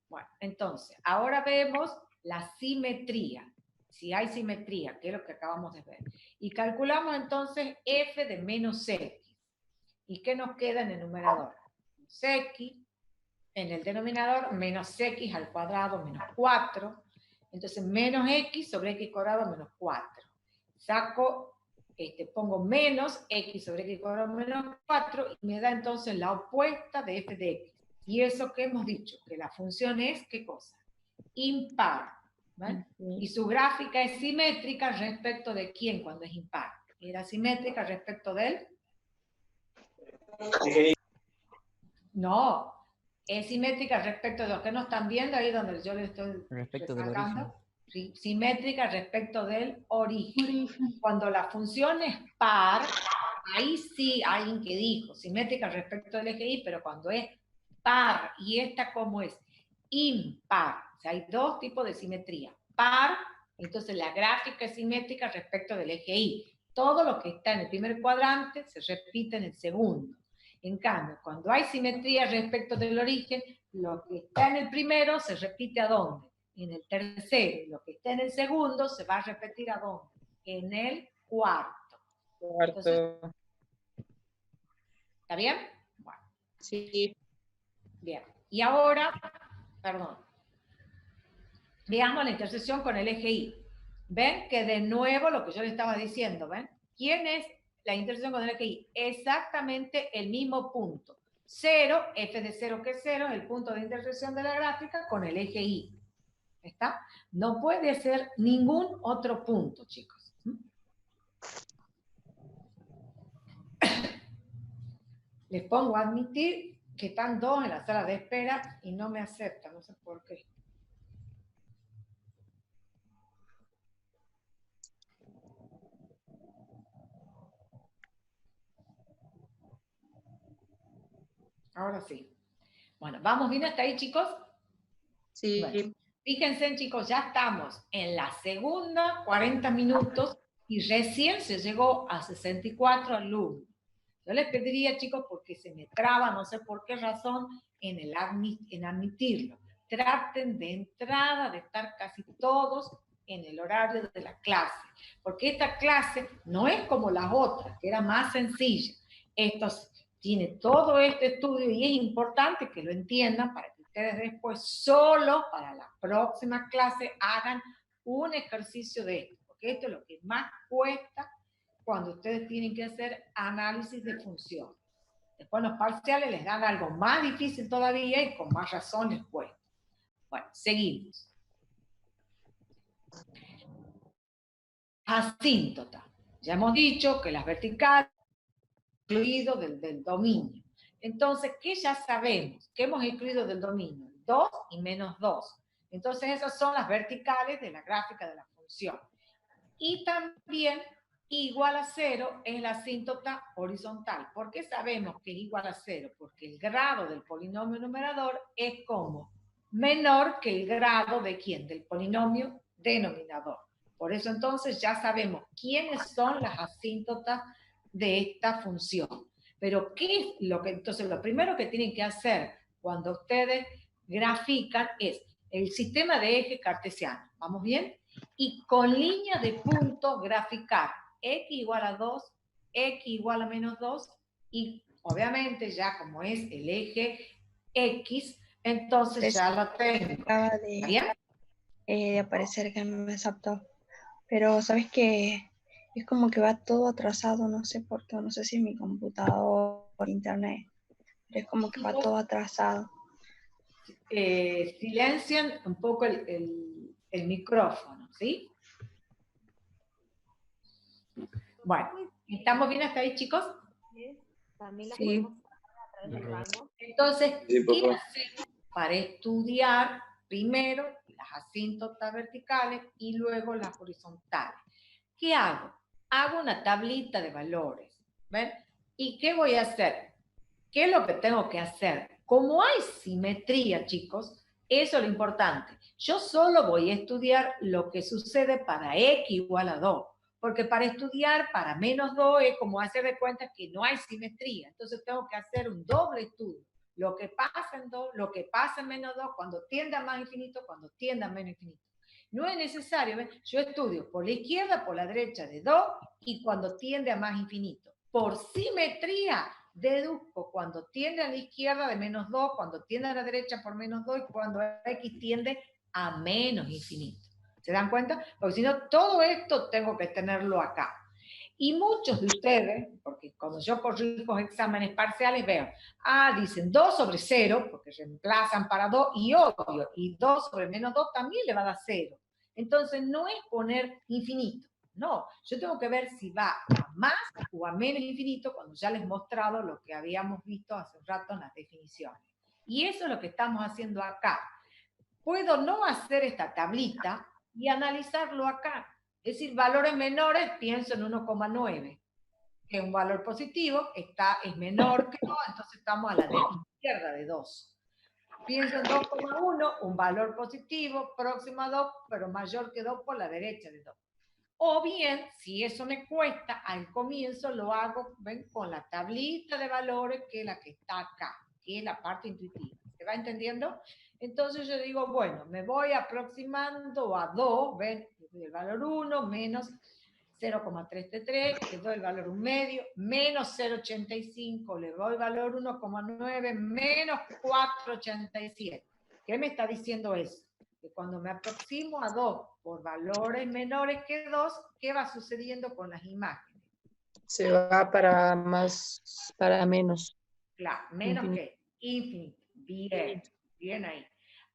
Bueno, entonces, ahora vemos la simetría. Si hay simetría, que es lo que acabamos de ver. Y calculamos entonces f de menos x. ¿Y qué nos queda en el numerador? Menos x. En el denominador, menos x al cuadrado menos 4. Entonces, menos x sobre x cuadrado menos 4. Saco, pongo menos x sobre x cuadrado menos 4 y me da entonces la opuesta de f de x. Y eso que hemos dicho, que la función es, ¿qué cosa? Impar. ¿Vale? Y su gráfica es simétrica respecto de quién cuando es impar. Era simétrica respecto de él. No, es simétrica respecto de los que no están viendo ahí donde yo les estoy respecto del origen. Sí, simétrica respecto del origen. Cuando la función es par, ahí sí hay alguien que dijo simétrica respecto del eje Y, pero cuando es par y esta como es impar. O sea, hay dos tipos de simetría. Par, entonces la gráfica es simétrica respecto del eje Y. Todo lo que está en el primer cuadrante se repite en el segundo. En cambio, cuando hay simetría respecto del origen, lo que está en el primero se repite ¿a dónde? En el tercero. Lo que está en el segundo se va a repetir ¿a dónde? En el cuarto. Entonces, ¿está bien? Bueno. Sí. Bien. Y ahora, perdón, veamos la intersección con el eje Y. ¿Ven? Que de nuevo lo que yo le estaba diciendo, ¿ven? ¿Quién es la intersección con el eje Y? Exactamente el mismo punto. 0, f de 0 que es 0, es el punto de intersección de la gráfica con el eje Y. ¿Está? No puede ser ningún otro punto, chicos. Les pongo a admitir que están dos en la sala de espera y no me aceptan, no sé por qué. Ahora sí. Bueno, ¿vamos bien hasta ahí, chicos? Sí. Bueno, fíjense, chicos, ya estamos en la segunda 40 minutos y recién se llegó a 64 alumnos. Yo les pediría, chicos, porque se me traba, no sé por qué razón, en admitirlo. Traten de entrada de estar casi todos en el horario de la clase, porque esta clase no es como las otras, que era más sencilla. Esto tiene todo este estudio y es importante que lo entiendan para que ustedes después solo para la próxima clase hagan un ejercicio de esto, porque esto es lo que más cuesta cuando ustedes tienen que hacer análisis de función. Después los parciales les dan algo más difícil todavía y con más razón les cuesta. Bueno, seguimos. Asíntota. Ya hemos dicho que las verticales excluido del dominio. Entonces, ¿qué ya sabemos? ¿Qué hemos excluido del dominio? 2 y menos 2. Entonces, esas son las verticales de la gráfica de la función. Y también igual a 0 es la asíntota horizontal. ¿Por qué sabemos que es igual a 0? Porque el grado del polinomio numerador es como menor que el grado de ¿quién? Del polinomio denominador. Por eso entonces ya sabemos quiénes son las asíntotas de esta función. Pero ¿qué es lo que? Entonces lo primero que tienen que hacer cuando ustedes grafican es el sistema de eje cartesiano. ¿Vamos bien? Y con línea de punto graficar x igual a 2, x igual a menos 2, y obviamente ya como es el eje x, entonces ya lo tengo. Acaba ¿Bien? de aparecer que me aceptó. Pero sabes que es como que va todo atrasado, no sé por qué, no sé si es mi computador o internet, pero es como que va todo atrasado. Silencien un poco el micrófono, ¿sí? Bueno, ¿estamos bien hasta ahí, chicos? Sí. Entonces, ¿qué hacemos para estudiar primero las asíntotas verticales y luego las horizontales? ¿Qué hago? Hago una tablita de valores, ¿ven? ¿Y qué voy a hacer? ¿Qué es lo que tengo que hacer? Como hay simetría, chicos, eso es lo importante. Yo solo voy a estudiar lo que sucede para x igual a 2, porque para estudiar para menos 2 es como hacer de cuenta que no hay simetría. Entonces tengo que hacer un doble estudio. Lo que pasa en 2, lo que pasa en menos 2, cuando tiende a más infinito, cuando tiende a menos infinito. No es necesario, ¿ven? Yo estudio por la izquierda, por la derecha de 2 y cuando tiende a más infinito. Por simetría, deduzco cuando tiende a la izquierda de menos 2, cuando tiende a la derecha por menos 2 y cuando x tiende a menos infinito. ¿Se dan cuenta? Porque si no, todo esto tengo que tenerlo acá. Y muchos de ustedes, porque cuando yo corrijo exámenes parciales veo, dicen 2 sobre 0, porque reemplazan para 2, y obvio, y 2 sobre menos 2 también le va a dar 0. Entonces no es poner infinito, no, yo tengo que ver si va a más o a menos infinito cuando ya les he mostrado lo que habíamos visto hace un rato en las definiciones. Y eso es lo que estamos haciendo acá. Puedo no hacer esta tablita y analizarlo acá. Es decir, valores menores, pienso en 1,9, que es un valor positivo, es menor que 2, entonces estamos a la izquierda de 2. Pienso en 2,1, un valor positivo, próximo a 2, pero mayor que 2 por la derecha de 2. O bien, si eso me cuesta, al comienzo lo hago, ven, con la tablita de valores, que es la que está acá, que es la parte intuitiva. ¿Se va entendiendo? Entonces yo digo, bueno, me voy aproximando a 2, ven, el valor 1 menos 0,333, le doy el valor 1 medio, menos 0,85, le doy el valor 1,9, menos 4,87. ¿Qué me está diciendo eso? Que cuando me aproximo a 2 por valores menores que 2, ¿qué va sucediendo con las imágenes? Se va para más, para menos. Claro, menos Infinito. que infinito. Bien, bien ahí.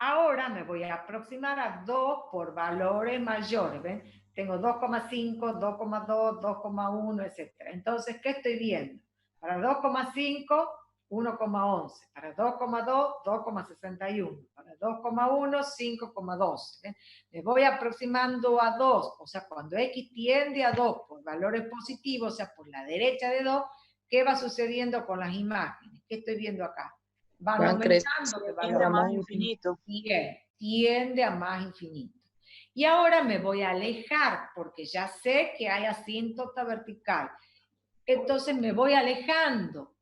Ahora me voy a aproximar a 2 por valores mayores, ¿ven? Tengo 2,5, 2,2, 2,1, etc. Entonces, ¿qué estoy viendo? Para 2,5, 1,11. Para 2,2, 2,61. Para 2,1, 5,12. ¿Ven? Me voy aproximando a 2. O sea, cuando X tiende a 2 por valores positivos, o sea, por la derecha de 2, ¿qué va sucediendo con las imágenes? ¿Qué estoy viendo acá? Van aumentando de Tiende a valor. más infinito. Bien, tiende a más infinito. Y ahora me voy a alejar, porque ya sé que hay asíntota vertical. Entonces me voy alejando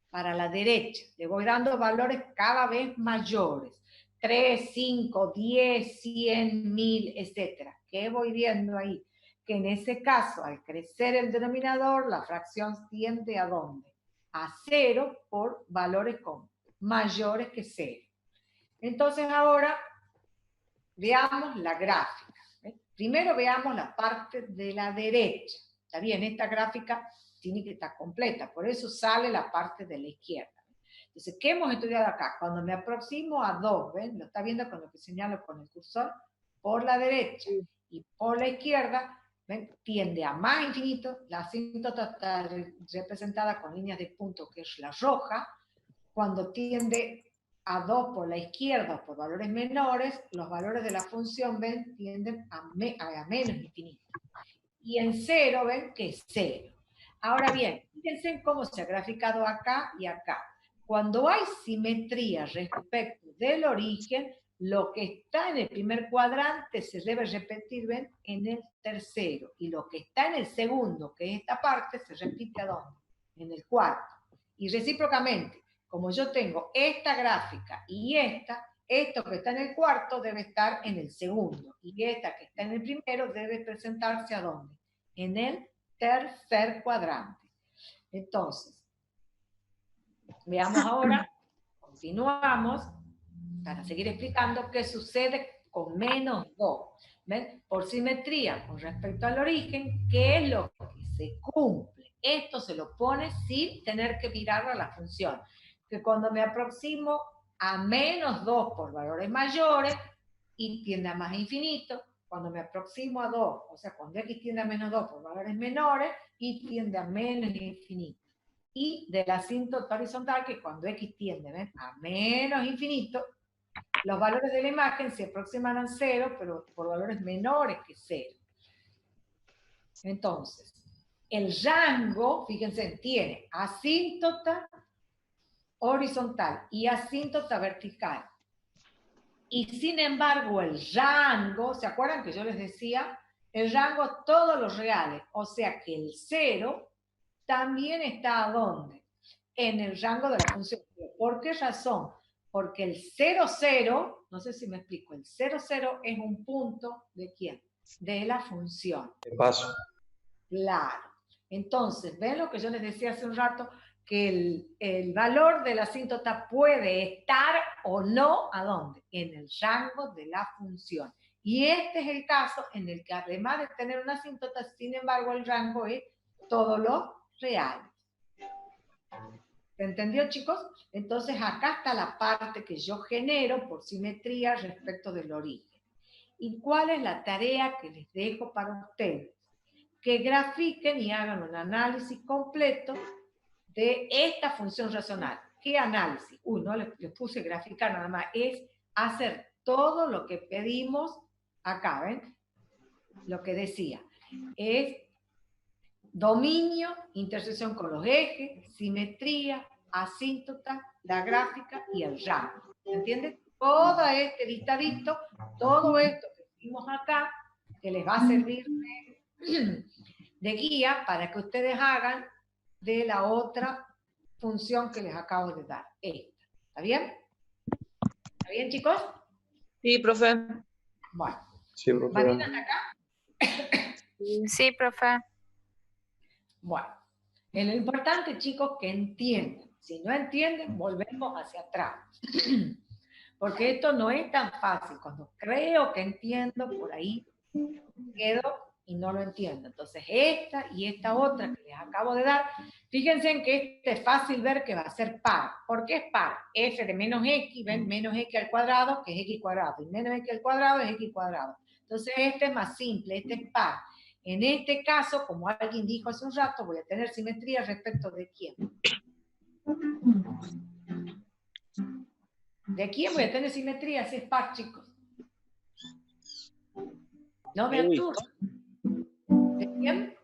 para la derecha. Le voy dando valores cada vez mayores. 3, 5, 10, 100, 1000, etc. ¿Qué voy viendo ahí? Que en ese caso, al crecer el denominador, la fracción tiende ¿a dónde? A 0 por valores mayores que 0. Entonces ahora veamos la gráfica. Primero veamos la parte de la derecha. Está bien, esta gráfica tiene que estar completa, por eso sale la parte de la izquierda. Entonces, ¿qué hemos estudiado acá? Cuando me aproximo a 2, ¿ven? Lo está viendo con lo que señalo con el cursor, por la derecha y por la izquierda, ¿ven? Tiende a más infinito, la asíntota está representada con líneas de punto, que es la roja. Cuando tiende a 2 por la izquierda o por valores menores, los valores de la función, ven, tienden a menos infinito. Y en 0, ven, que es 0. Ahora bien, fíjense en cómo se ha graficado acá y acá. Cuando hay simetría respecto del origen, lo que está en el primer cuadrante se debe repetir, ven, en el tercero. Y lo que está en el segundo, que es esta parte, se repite ¿a dónde? En el cuarto. Y recíprocamente, como yo tengo esta gráfica y esto que está en el cuarto debe estar en el segundo. Y esta que está en el primero debe presentarse ¿a dónde? En el tercer cuadrante. Entonces, veamos ahora, continuamos, para seguir explicando qué sucede con menos 2. ¿Ven? Por simetría con respecto al origen, ¿qué es lo que se cumple? Esto se lo pone sin tener que mirar a la función. Que cuando me aproximo a menos 2 por valores mayores y tiende a más infinito, cuando me aproximo a 2, o sea, cuando X tiende a menos 2 por valores menores, Y tiende a menos infinito. Y de la asíntota horizontal, que cuando X tiende, ¿ven?, a menos infinito, los valores de la imagen se aproximan a 0, pero por valores menores que 0. Entonces, el rango, fíjense, tiene asíntota horizontal y asíntota vertical. Y sin embargo, el rango, ¿se acuerdan que yo les decía? El rango, todos los reales. O sea que el 0 también está ¿a dónde? En el rango de la función. ¿Por qué razón? Porque el 0, 0, no sé si me explico, el 0, 0 es un punto ¿de quién? De la función. De paso. Claro. Entonces, ¿ven lo que yo les decía hace un rato? Que el valor de la asíntota puede estar o no, ¿a dónde? En el rango de la función. Y este es el caso en el que además de tener una asíntota, sin embargo, el rango es todos los reales. ¿Se entendió, chicos? Entonces acá está la parte que yo genero por simetría respecto del origen. ¿Y cuál es la tarea que les dejo para ustedes? Que grafiquen y hagan un análisis completo de esta función racional. ¿Qué análisis? No les puse graficar nada más, es hacer todo lo que pedimos acá, ¿ven? Lo que decía, es dominio, intersección con los ejes, simetría, asíntota, la gráfica y el rango. ¿Se entiende? Todo este listadito, todo esto que vimos acá, que les va a servir de guía para que ustedes hagan de la otra función que les acabo de dar. Esta. ¿Está bien? ¿Está bien, chicos? Sí, profe. Bueno. Sí, profe. ¿Va bien hasta acá? Sí, profe. Bueno. Lo importante, chicos, que entiendan. Si no entienden, volvemos hacia atrás. Porque esto no es tan fácil. Cuando creo que entiendo, por ahí quedo y no lo entiendo. Entonces, esta y esta otra que les acabo de dar, fíjense en que este es fácil ver que va a ser par. ¿Por qué es par? F de menos X, ven, menos X al cuadrado, que es X cuadrado, y menos X al cuadrado es X cuadrado. Entonces, este es más simple, este es par. En este caso, como alguien dijo hace un rato, voy a tener simetría respecto de quién. ¿De quién voy a tener simetría si es par, chicos? No me aturdan. ¿De quién?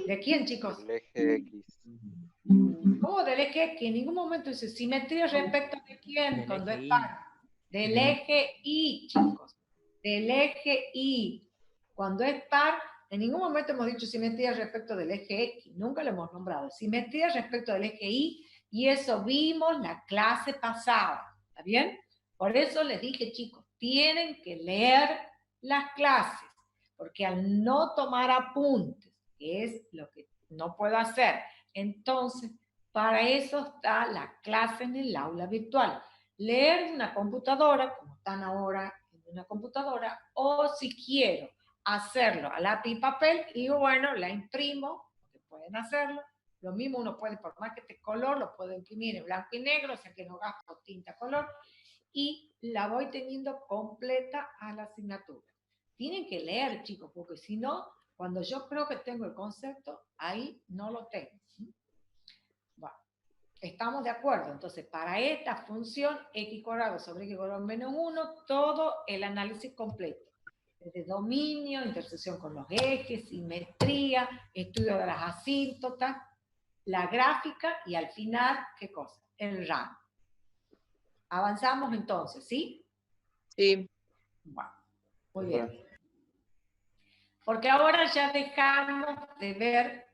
¿De quién, chicos? El eje X. ¿Cómo del eje X? En ningún momento dice simetría respecto de quién cuando es par. Del eje Y, chicos. Del eje Y. Cuando es par, en ningún momento hemos dicho simetría respecto del eje X. Nunca lo hemos nombrado. Simetría respecto del eje Y. Y eso vimos la clase pasada. ¿Está bien? Por eso les dije, chicos, tienen que leer las clases. Porque al no tomar apuntes, que es lo que no puedo hacer, entonces, para eso está la clase en el aula virtual. Leer en una computadora, como están ahora en una computadora, o si quiero hacerlo a lápiz y papel, y bueno, la imprimo, porque pueden hacerlo. Lo mismo uno puede, por más que este color, lo puedo imprimir en blanco y negro, o sea que no gasto tinta color, y la voy teniendo completa a la asignatura. Tienen que leer, chicos, porque si no, cuando yo creo que tengo el concepto, ahí no lo tengo. Bueno, estamos de acuerdo. Entonces, para esta función, x cuadrado sobre x cuadrado menos 1, todo el análisis completo. Desde dominio, intersección con los ejes, simetría, estudio de las asíntotas, la gráfica y al final, ¿qué cosa? El rango. Avanzamos entonces, ¿sí? Sí. Bueno, muy bien. Porque ahora ya dejamos de ver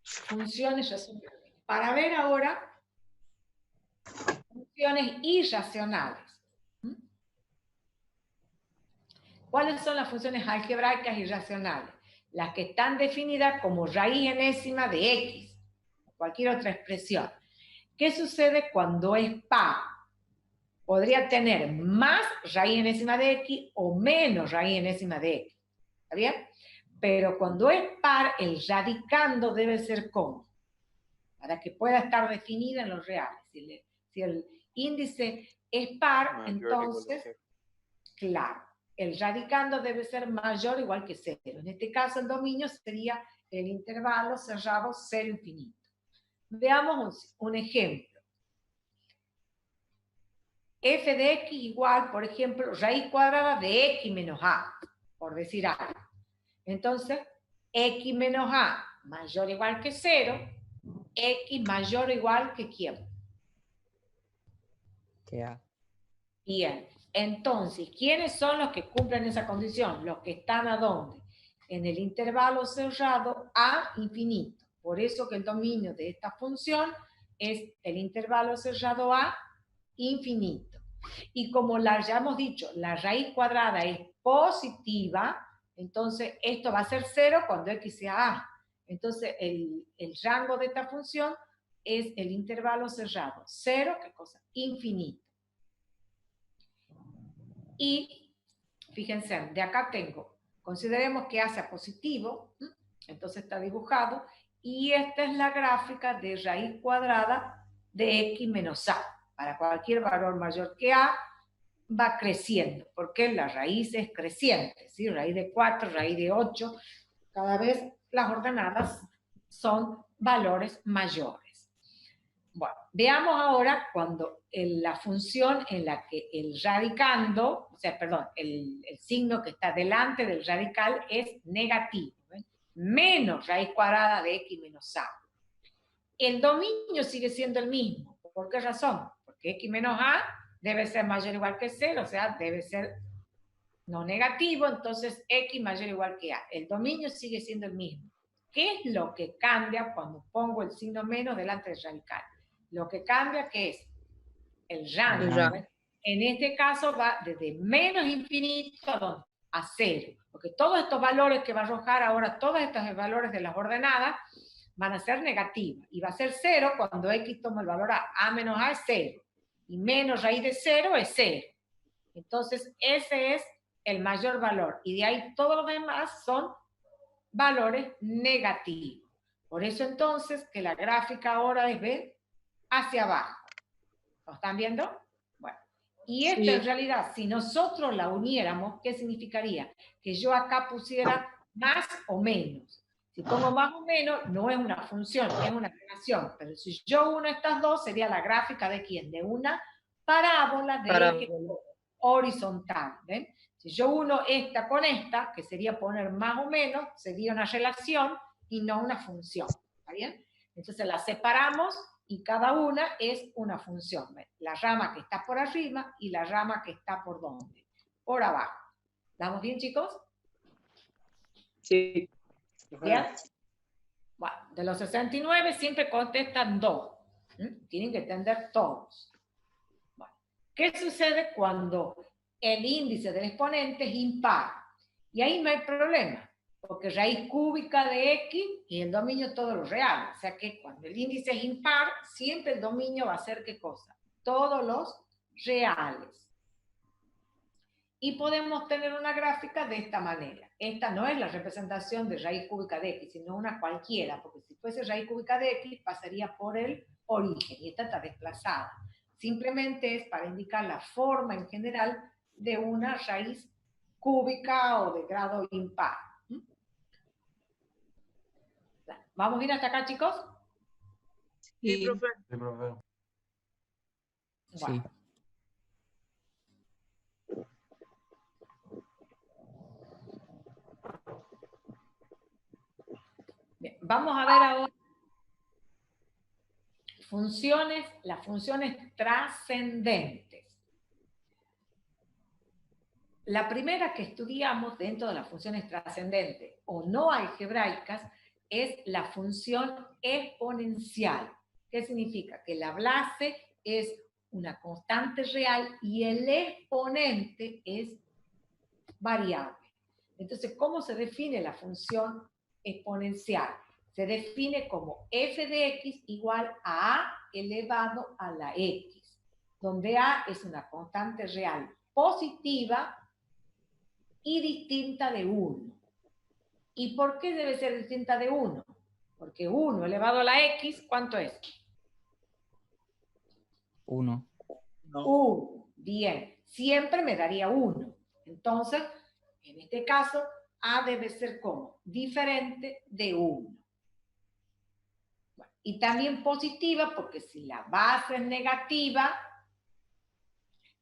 funciones racionales. Para ver ahora funciones irracionales. ¿Cuáles son las funciones algebraicas irracionales? Las que están definidas como raíz enésima de X, o cualquier otra expresión. ¿Qué sucede cuando es par? Podría tener más raíz enésima de X o menos raíz enésima de X. ¿Está bien? Pero cuando es par, el radicando debe ser ¿cómo? Para que pueda estar definida en los reales. Si el índice es par, entonces, claro, el radicando debe ser mayor o igual que 0. En este caso, el dominio sería el intervalo cerrado 0 infinito. Veamos un ejemplo. F de X igual, por ejemplo, raíz cuadrada de X menos A, por decir algo. Entonces, X menos A mayor o igual que 0, X mayor o igual que ¿quién? Que A. Bien, entonces, ¿quiénes son los que cumplen esa condición? Los que están ¿a dónde? En el intervalo cerrado A infinito. Por eso que el dominio de esta función es el intervalo cerrado A infinito. Y como ya hemos dicho, la raíz cuadrada es positiva, entonces esto va a ser 0 cuando X sea A. Entonces el rango de esta función es el intervalo cerrado. 0, ¿qué cosa? Infinito. Y fíjense, de acá tengo, consideremos que A sea positivo, entonces está dibujado, y esta es la gráfica de raíz cuadrada de X menos A. Para cualquier valor mayor que A, va creciendo, porque la raíz es creciente, ¿sí? Raíz de 4, raíz de 8, cada vez las ordenadas son valores mayores. Bueno, veamos ahora cuando la función en la que el radicando, o sea, perdón, el signo que está delante del radical es negativo, ¿ven? Menos raíz cuadrada de X menos A. El dominio sigue siendo el mismo. ¿Por qué razón? Porque porque x menos a debe ser mayor o igual que 0, o sea, debe ser no negativo, entonces x mayor o igual que a. El dominio sigue siendo el mismo. ¿Qué es lo que cambia cuando pongo el signo menos delante del radical? Lo que cambia, ¿qué es? El rango. En este caso va desde menos infinito a 0, porque todos estos valores que va a arrojar ahora, todos estos valores de las ordenadas, van a ser negativas, y va a ser 0 cuando x toma el valor a menos a es 0, y menos raíz de 0 es 0. Entonces, ese es el mayor valor, y de ahí todos los demás son valores negativos. Por eso entonces que la gráfica ahora es ver hacia abajo. ¿Lo están viendo? Bueno, y esto en realidad, si nosotros la uniéramos, ¿qué significaría? Que yo acá pusiera más o menos. Si pongo más o menos, no es una función, es una relación. Pero si yo uno estas dos, sería la gráfica de ¿quién? De una parábola de eje horizontal. ¿Ven? Si yo uno esta con esta, que sería poner más o menos, sería una relación y no una función. ¿Está bien? Entonces la separamos y cada una es una función. ¿Ven? La rama que está por arriba y la rama que está por ¿dónde? Por abajo. ¿Estamos bien, chicos? Sí. ¿Bien? Bueno, de los 69 siempre contestan 2. Tienen que entender todos. Bueno, ¿qué sucede cuando el índice del exponente es impar? Y ahí no hay problema, porque raíz cúbica de x y el dominio todo lo real. O sea que cuando el índice es impar, siempre el dominio va a ser ¿qué cosa? Todos los reales. Y podemos tener una gráfica de esta manera. Esta no es la representación de raíz cúbica de x, sino una cualquiera, porque si fuese raíz cúbica de x, pasaría por el origen, y esta está desplazada. Simplemente es para indicar la forma en general de una raíz cúbica o de grado impar. ¿Vamos bien hasta acá, chicos? Sí, profe. Sí, profe. Bueno. Sí. Bien, vamos a ver ahora las funciones trascendentes. La primera que estudiamos dentro de las funciones trascendentes o no algebraicas es la función exponencial. ¿Qué significa? Que la base es una constante real y el exponente es variable. Entonces, ¿cómo se define la función exponencial? Se define como f de x igual a elevado a la x, donde a es una constante real positiva y distinta de 1. ¿Y por qué debe ser distinta de 1? Porque 1 elevado a la x, ¿cuánto es? 1. 1. Bien, siempre me daría 1. Entonces, en este caso, a debe ser como diferente de 1. Bueno, y también positiva, porque si la base es negativa,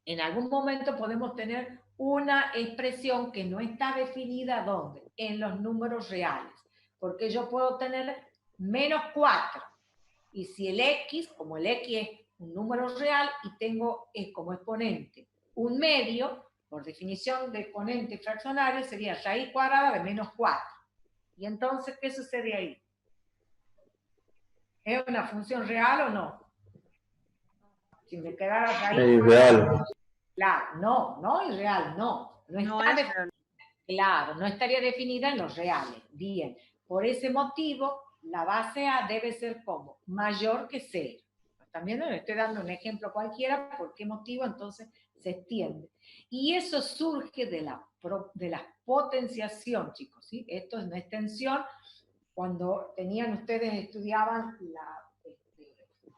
en algún momento podemos tener una expresión que no está definida ¿dónde? En los números reales. Porque yo puedo tener menos 4. Y si el x, como el x es un número real y tengo como exponente un medio, por definición de exponente fraccionario sería raíz cuadrada de menos 4. Y entonces, ¿qué sucede ahí? ¿Es una función real o no? Si me quedara raíz... Es real. Claro, no es real, no. No está es real. Claro, no estaría definida en los reales. Bien, por ese motivo, la base A debe ser como mayor que 0. También le estoy dando un ejemplo cualquiera, ¿por qué motivo? Entonces se extiende. Y eso surge de la potenciación, chicos, ¿sí? Esto es una extensión. Cuando estudiaban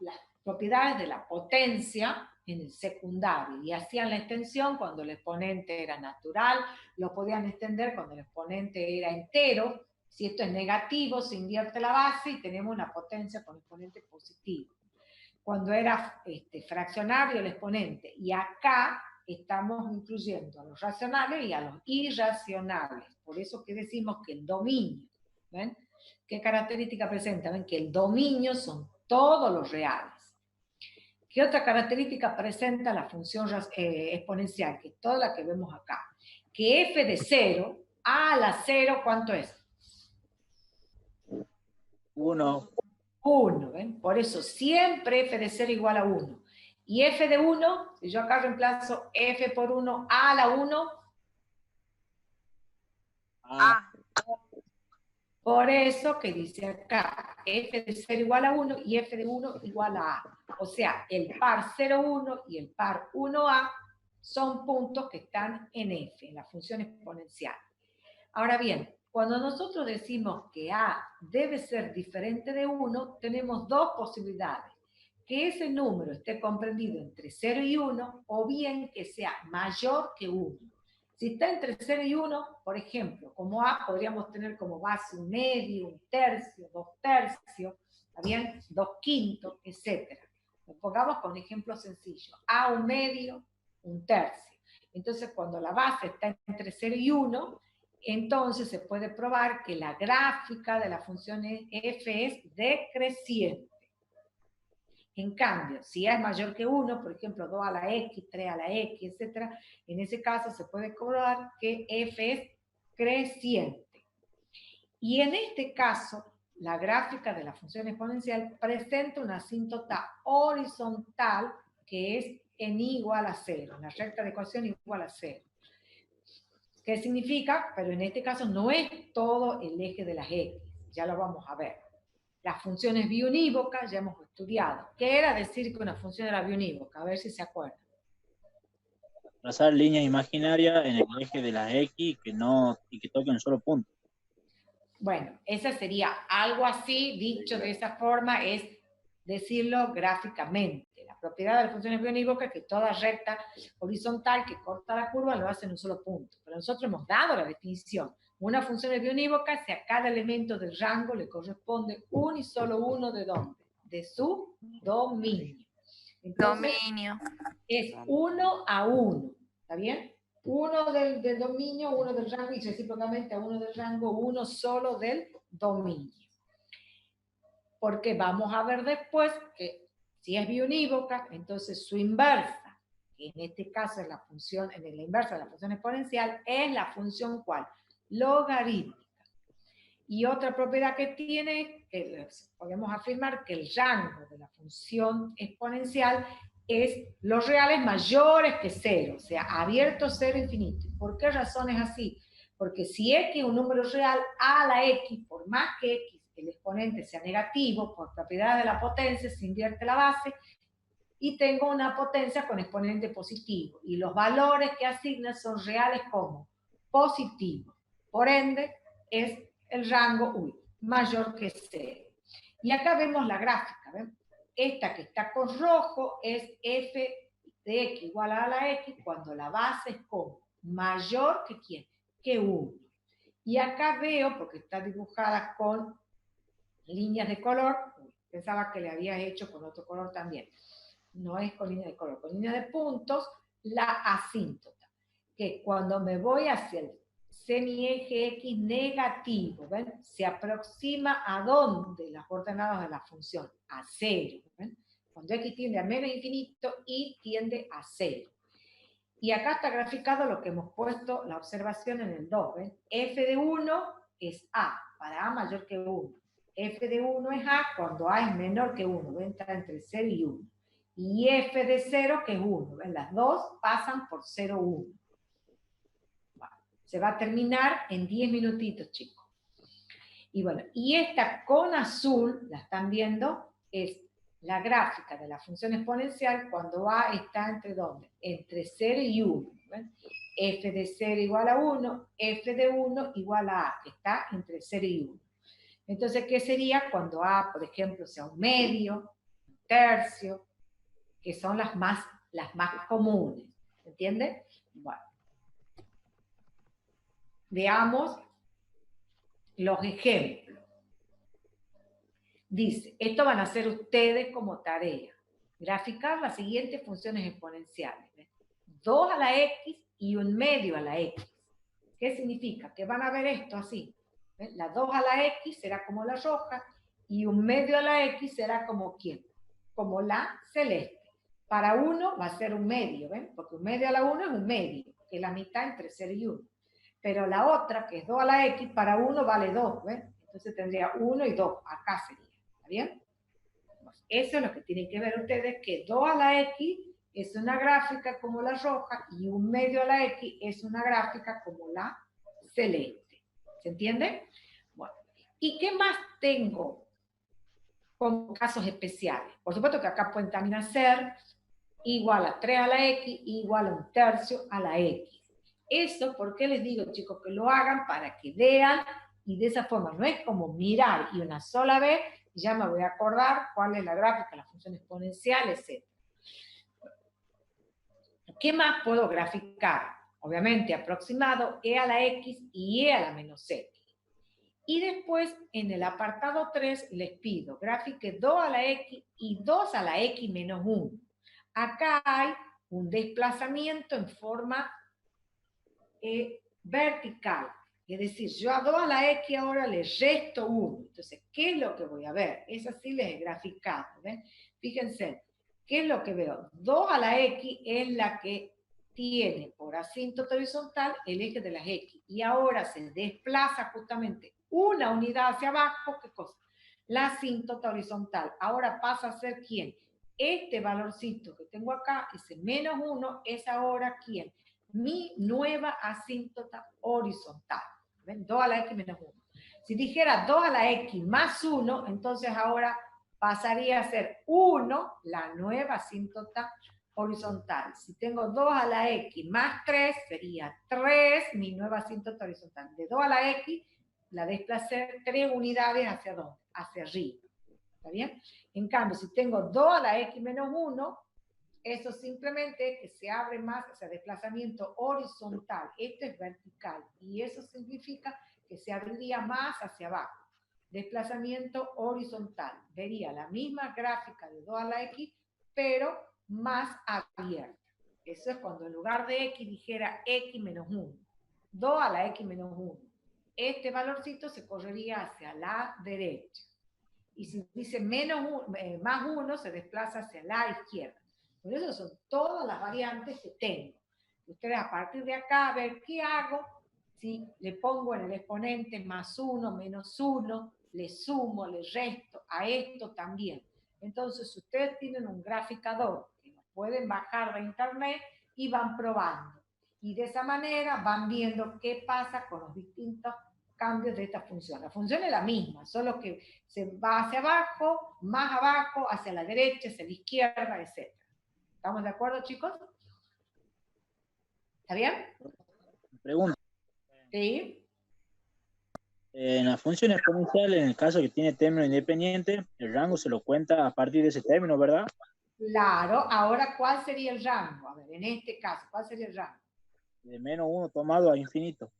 las propiedades de la potencia en el secundario y hacían la extensión cuando el exponente era natural, lo podían extender cuando el exponente era entero. Si esto es negativo, se invierte la base y tenemos una potencia con exponente positivo. Cuando era fraccionario el exponente, y acá estamos incluyendo a los racionales y a los irracionales. Por eso que decimos que el dominio, ¿ven? ¿Qué característica presenta? ¿Ven? Que el dominio son todos los reales. ¿Qué otra característica presenta la función exponencial? Que es toda la que vemos acá. Que f de 0, a la 0, ¿cuánto es? 1. 1, ¿ven? Por eso siempre f de 0 igual a 1. Y f de 1, si yo acá reemplazo f por 1, a a la 1, A. por eso que dice acá, f de 0 igual a 1 y f de 1 igual a a. O sea, el par 0, 1 y el par 1a son puntos que están en f, en la función exponencial. Ahora bien, cuando nosotros decimos que a debe ser diferente de 1, tenemos dos posibilidades. Que ese número esté comprendido entre 0 y 1, o bien que sea mayor que 1. Si está entre 0 y 1, por ejemplo, como a podríamos tener como base un medio, un tercio, 2 tercios, ¿está bien? 2 quintos, etc. Nos pongamos con ejemplos sencillos. A un medio, un tercio. Entonces, cuando la base está entre 0 y 1, entonces se puede probar que la gráfica de la función f es decreciente. En cambio, si es mayor que 1, por ejemplo, 2 a la x, 3 a la x, etc., en ese caso se puede probar que f es creciente. Y en este caso, la gráfica de la función exponencial presenta una asíntota horizontal que es en igual a 0, en la recta de ecuación igual a 0. ¿Qué significa? Pero en este caso no es todo el eje de las x, ya lo vamos a ver. Las funciones biunívocas ya hemos estudiado. ¿Qué era decir que una función era biunívoca? A ver si se acuerdan. Trazar líneas imaginarias en el eje de las X y que toquen un solo punto. Bueno, esa sería algo así, dicho de esa forma, es decirlo gráficamente. La propiedad de las funciones biunívocas es que toda recta horizontal que corta la curva lo hace en un solo punto. Pero nosotros hemos dado la definición. Una función es biunívoca si a cada elemento del rango le corresponde un y solo uno de dónde? De su dominio. Entonces, Dominio. es 1 a 1, ¿está bien? Uno del dominio, uno del rango y recíprocamente a uno del rango, uno solo del dominio. Porque vamos a ver después que si es biunívoca, entonces su inversa, que en este caso es la función, en la inversa de la función exponencial, es la función ¿cuál? Logarítmica. Y otra propiedad que tiene, que podemos afirmar que el rango de la función exponencial es los reales mayores que 0, o sea, abierto 0 infinito. ¿Por qué razón es así? Porque si x es un número real, a la x, por más que x, el exponente sea negativo, por propiedad de la potencia, se invierte la base, y tengo una potencia con exponente positivo. Y los valores que asigna son reales como positivos. Por ende, es el rango mayor que 0. Y acá vemos la gráfica, ¿ven? Esta que está con rojo es f de x igual a la x cuando la base es como mayor que ¿quién? Que 1. Y acá veo, porque está dibujada con líneas de color, pensaba que le había hecho con otro color también. No es con línea de color, con línea de puntos, la asíntota. Que cuando me voy hacia el semieje x negativo, ¿ven? Se aproxima a dónde las coordenadas de la función, a 0. ¿Ven? Cuando x tiende a menos infinito, y tiende a 0. Y acá está graficado lo que hemos puesto, la observación en el 2. ¿Ven? F de 1 es a, para a mayor que 1. F de 1 es a cuando a es menor que 1, ¿ven? Está entre 0 y 1. Y f de 0 que es 1. ¿Ven? Las dos pasan por 0, 1. Se va a terminar en 10 minutitos, chicos. Y bueno, y esta con azul, la están viendo, es la gráfica de la función exponencial cuando a está entre ¿dónde? Entre 0 y 1. ¿Ven? F de 0 igual a 1, f de 1 igual a que está entre 0 y 1. Entonces, ¿qué sería cuando a, por ejemplo, sea un medio, un tercio, que son las más comunes? ¿Entiende? Bueno. Veamos los ejemplos. Dice, esto van a hacer ustedes como tarea. Graficar las siguientes funciones exponenciales. 2 a la x y un medio a la x. ¿Qué significa? Que van a ver esto así. ¿Ven? La 2 a la x será como la roja y un medio a la x será como ¿quién? Como la celeste. Para 1 va a ser un medio, ¿ven? Porque un medio a la 1 es un medio, que es la mitad entre 0 y 1. Pero la otra, que es 2 a la x, para 1 vale 2, ¿ven? Entonces tendría 1 y 2, acá sería, ¿está bien? Eso es lo que tienen que ver ustedes, que 2 a la x es una gráfica como la roja y un medio a la x es una gráfica como la celeste. ¿Se entiende? Bueno, ¿y qué más tengo con casos especiales? Por supuesto que acá pueden también hacer igual a 3 a la x igual a 1/3 a la x. Eso, ¿por qué les digo, chicos, que lo hagan? Para que vean, y de esa forma no es como mirar y una sola vez, y ya me voy a acordar cuál es la gráfica, la función exponencial, etc. ¿Qué más puedo graficar? Obviamente aproximado, e a la x y e a la menos x. Y después, en el apartado 3, les pido grafique 2 a la x y 2 a la x menos 1. Acá hay un desplazamiento en forma vertical. Es decir, yo a 2 a la x ahora le resto 1. Entonces, ¿qué es lo que voy a ver? Es así les he graficado. ¿Ven? Fíjense, ¿qué es lo que veo? 2 a la x es la que tiene por asíntota horizontal el eje de las x. Y ahora se desplaza justamente una unidad hacia abajo. ¿Qué cosa? La asíntota horizontal. Ahora pasa a ser ¿quién? Este valorcito que tengo acá, ese menos 1, es ahora ¿quién? Mi nueva asíntota horizontal. ¿Ven? 2 a la x menos 1. Si dijera 2 a la x más 1, entonces ahora pasaría a ser 1 la nueva asíntota horizontal. Si tengo 2 a la x más 3, sería 3 mi nueva asíntota horizontal. De 2 a la x la desplacé 3 unidades hacia dónde? Hacia arriba. ¿Está bien? En cambio, si tengo 2 a la x menos 1, eso simplemente que se abre más, o sea, desplazamiento horizontal. Esto es vertical. Y eso significa que se abriría más hacia abajo. Desplazamiento horizontal. Vería la misma gráfica de 2 a la x, pero más abierta. Eso es cuando en lugar de x dijera x menos 1. 2 a la x menos 1. Este valorcito se correría hacia la derecha. Y si dice más 1, se desplaza hacia la izquierda. Por eso son todas las variantes que tengo. Ustedes a partir de acá, a ver qué hago. Si le pongo en el exponente más 1, menos 1, le sumo, le resto, a esto también. Entonces, ustedes tienen un graficador que lo pueden bajar de internet y van probando. Y de esa manera van viendo qué pasa con los distintos cambios de esta función. La función es la misma, solo que se va hacia abajo, más abajo, hacia la derecha, hacia la izquierda, etc. ¿Estamos de acuerdo, chicos? ¿Está bien? Pregunta. Sí. En la función exponencial, en el caso que tiene término independiente, el rango se lo cuenta a partir de ese término, ¿verdad? Claro. Ahora, ¿cuál sería el rango? A ver, en este caso, ¿cuál sería el rango? De menos 1 tomado a infinito.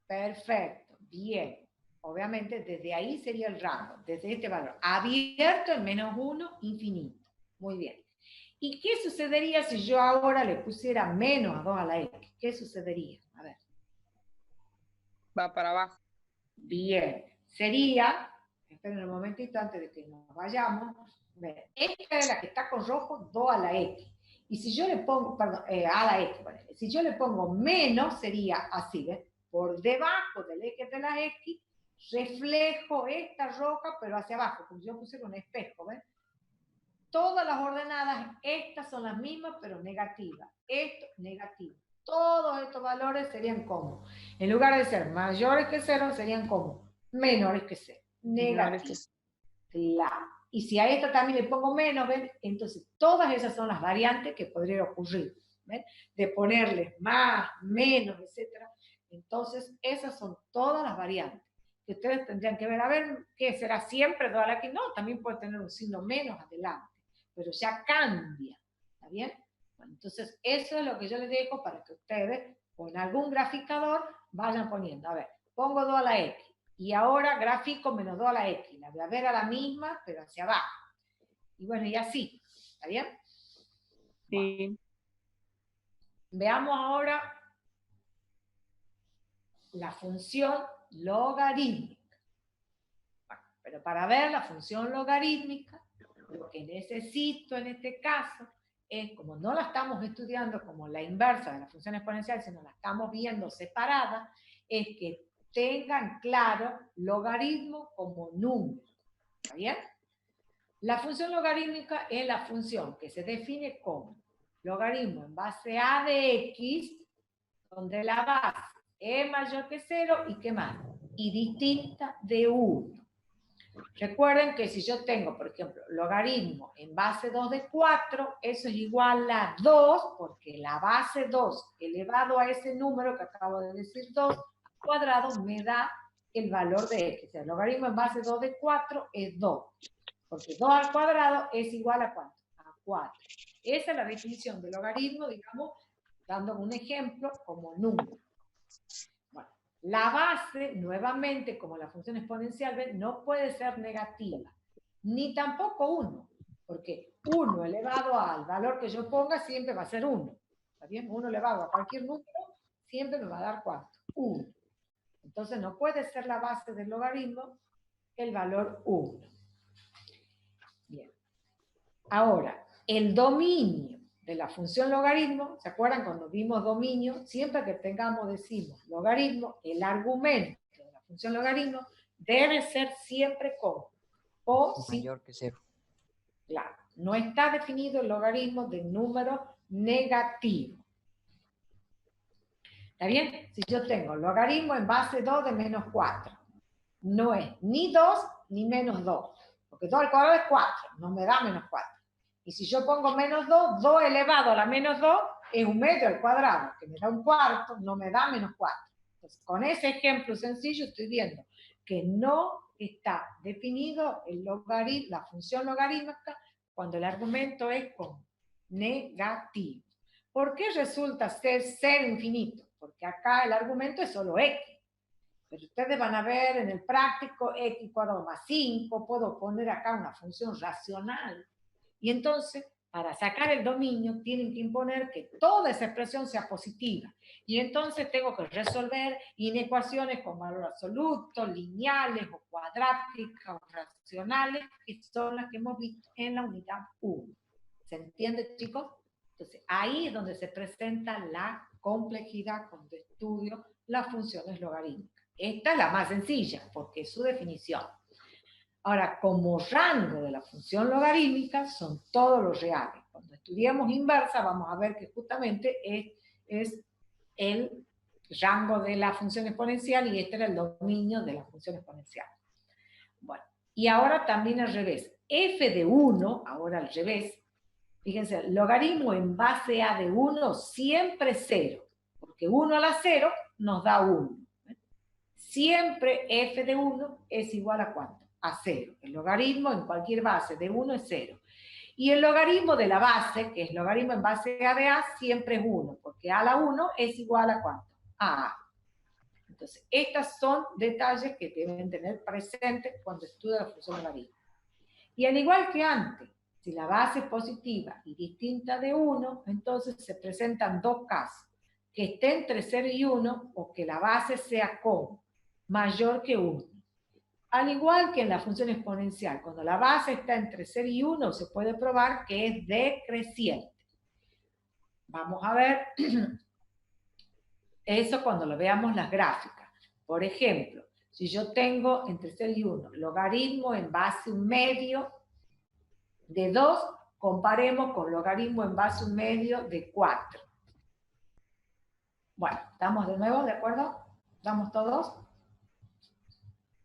Perfecto. Bien. Obviamente, desde ahí sería el rango, desde este valor. Abierto en menos 1, infinito. Muy bien. ¿Y qué sucedería si yo ahora le pusiera menos a 2 a la x? ¿Qué sucedería? A ver. Va para abajo. Bien. Sería, esperen un momentito antes de que nos vayamos. Esta es la que está con rojo, 2 a la x. Y si yo le pongo, perdón, a la x, bueno, si yo le pongo menos, sería así, ¿ves? Por debajo del eje de la x, reflejo esta roja, pero hacia abajo, como yo puse un espejo, ¿ves? Todas las ordenadas, estas son las mismas, pero negativas. Esto, negativo. Todos estos valores serían como, en lugar de ser mayores que 0, serían como menores que 0. Negativos. Claro. Y si a esta también le pongo menos, ¿ven? Entonces, todas esas son las variantes que podrían ocurrir, ¿ven? De ponerles más, menos, etc. Entonces, esas son todas las variantes que ustedes tendrían que ver. A ver, ¿qué será siempre 2 a la x? No, también puede tener un signo menos adelante, pero ya cambia, ¿está bien? Bueno, entonces, eso es lo que yo les dejo para que ustedes, con algún graficador, vayan poniendo. A ver, pongo 2 a la x. Y ahora grafico menos 2 a la x. La voy a ver a la misma, pero hacia abajo. Y bueno, y así. ¿Está bien? Sí. Bueno. Veamos ahora la función logarítmica. Bueno, pero para ver la función logarítmica, lo que necesito en este caso es, como no la estamos estudiando como la inversa de la función exponencial, sino la estamos viendo separada, es que tengan claro logaritmo como número. ¿Está bien? La función logarítmica es la función que se define como logaritmo en base a de x, donde la base es mayor que 0 y ¿qué más? Y distinta de 1. Recuerden que si yo tengo, por ejemplo, logaritmo en base 2 de 4, eso es igual a 2, porque la base 2 elevado a ese número que acabo de decir 2, cuadrado me da el valor de x. O sea, el logaritmo en base 2 de 4 es 2. Porque 2 al cuadrado es igual a ¿cuánto? A 4. Esa es la definición de logaritmo, digamos, dando un ejemplo como número. Bueno, la base, nuevamente, como la función exponencial, ¿ven? No puede ser negativa, ni tampoco 1, porque 1 elevado al valor que yo ponga siempre va a ser 1. ¿Está bien? 1 elevado a cualquier número siempre me va a dar ¿cuánto? 1. Entonces no puede ser la base del logaritmo el valor 1. Bien. Ahora, el dominio de la función logaritmo, ¿se acuerdan cuando vimos dominio? Siempre que decimos logaritmo, el argumento de la función logaritmo debe ser siempre como mayor que 0. Claro, no está definido el logaritmo de número negativo. ¿Está bien? Si yo tengo logaritmo en base 2 de menos 4, no es ni 2 ni menos 2. Porque 2 al cuadrado es 4, no me da menos 4. Y si yo pongo menos 2, 2 elevado a la menos 2 es un medio al cuadrado, que me da un cuarto, no me da menos 4. Entonces, con ese ejemplo sencillo estoy viendo que no está definido la función logarítmica cuando el argumento es como negativo. ¿Por qué resulta ser 0 infinito? Porque acá el argumento es solo x. Pero ustedes van a ver en el práctico x cuadrado más 5, puedo poner acá una función racional. Y entonces, para sacar el dominio, tienen que imponer que toda esa expresión sea positiva. Y entonces tengo que resolver inecuaciones con valor absoluto, lineales o cuadráticas o racionales, que son las que hemos visto en la unidad 1. ¿Se entiende, chicos? Entonces, ahí es donde se presenta la complejidad cuando estudio las funciones logarítmicas. Esta es la más sencilla, porque es su definición. Ahora, como rango de la función logarítmica son todos los reales. Cuando estudiamos inversa vamos a ver que justamente es el rango de la función exponencial y este era el dominio de la función exponencial. Bueno, y ahora también al revés. F de 1, ahora al revés, fíjense, logaritmo en base a de 1 siempre es 0, porque 1 a la 0 nos da 1. Siempre f de 1 es igual a ¿cuánto? A 0. El logaritmo en cualquier base de 1 es 0. Y el logaritmo de la base, que es logaritmo en base a de a, siempre es 1, porque a la 1 es igual a ¿cuánto? A a. Entonces, estos son detalles que deben tener presentes cuando estudian la función logarítmica. Y al igual que antes, si la base es positiva y distinta de 1, entonces se presentan dos casos, que esté entre 0 y 1 o que la base sea como mayor que 1. Al igual que en la función exponencial, cuando la base está entre 0 y 1, se puede probar que es decreciente. Vamos a ver eso cuando lo veamos las gráficas. Por ejemplo, si yo tengo entre 0 y 1 logaritmo en base un medio de 2, comparemos con logaritmo en base un medio de 4. Bueno, ¿estamos de nuevo, de acuerdo? ¿Estamos todos?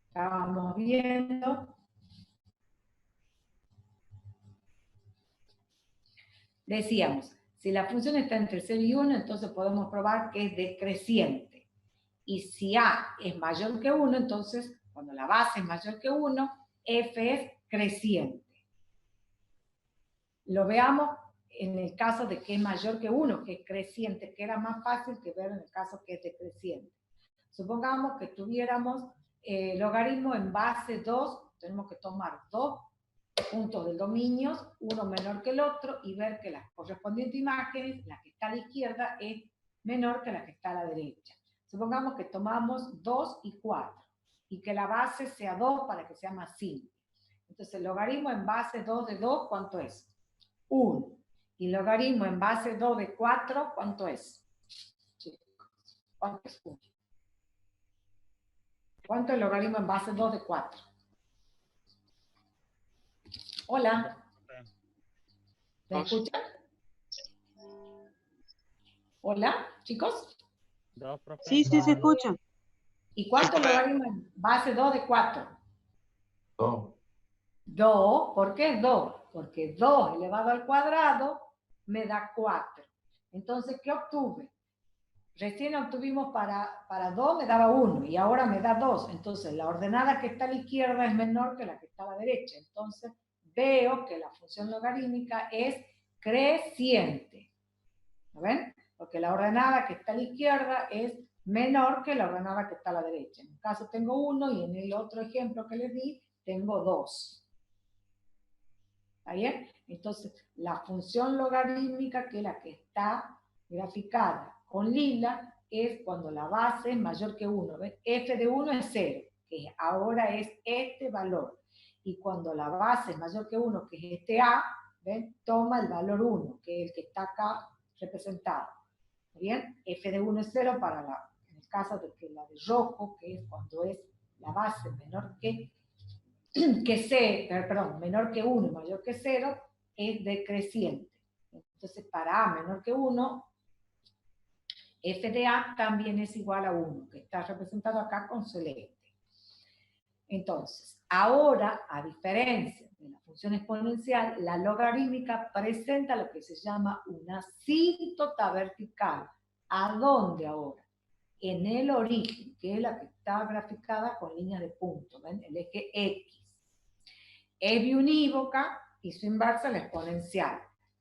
Estábamos viendo. Decíamos, si la función está entre 0 y 1, entonces podemos probar que es decreciente. Y si a es mayor que 1, entonces, cuando la base es mayor que 1, f es creciente. Lo veamos en el caso de que es mayor que 1, que es creciente, que era más fácil que ver en el caso que es decreciente. Supongamos que tuviéramos logaritmo en base 2, tenemos que tomar dos puntos del dominio, uno menor que el otro, y ver que las correspondientes imágenes, la que está a la izquierda es menor que la que está a la derecha. Supongamos que tomamos 2 y 4, y que la base sea 2 para que sea más simple. Entonces, el logaritmo en base 2 de 2, ¿cuánto es? 1. Y logaritmo en base 2 de 4, ¿cuánto es? ¿Cuánto es 1? ¿Cuánto es el logaritmo en base 2 de 4? Hola. ¿Me escuchan? Hola, chicos. Sí, sí, se escucha. ¿Y cuánto es el logaritmo en base 2 de 4? 2. 2, ¿por qué es 2? Porque 2 elevado al cuadrado me da 4. Entonces, ¿qué obtuve? Recién obtuvimos para 2 me daba 1 y ahora me da 2. Entonces, la ordenada que está a la izquierda es menor que la que está a la derecha. Entonces, veo que la función logarítmica es creciente. ¿Lo ven? Porque la ordenada que está a la izquierda es menor que la ordenada que está a la derecha. En un caso tengo 1 y en el otro ejemplo que les di tengo 2. ¿Está bien? Entonces, la función logarítmica, que es la que está graficada con lila, es cuando la base es mayor que 1. ¿Ven? F de 1 es 0, que ahora es este valor. Y cuando la base es mayor que 1, que es este A, ¿ven? Toma el valor 1, que es el que está acá representado. ¿Está bien? F de 1 es 0 en el caso de que la de rojo, que es cuando es la base menor que menor que 1 y mayor que 0, es decreciente. Entonces, para A menor que 1, f de A también es igual a 1, que está representado acá con celeste. Entonces, ahora, a diferencia de la función exponencial, la logarítmica presenta lo que se llama una asíntota vertical. ¿A dónde ahora? En el origen, que es la que está graficada con líneas de punto, ¿ven? El eje X. Es biunívoca y su inversa la exponencial.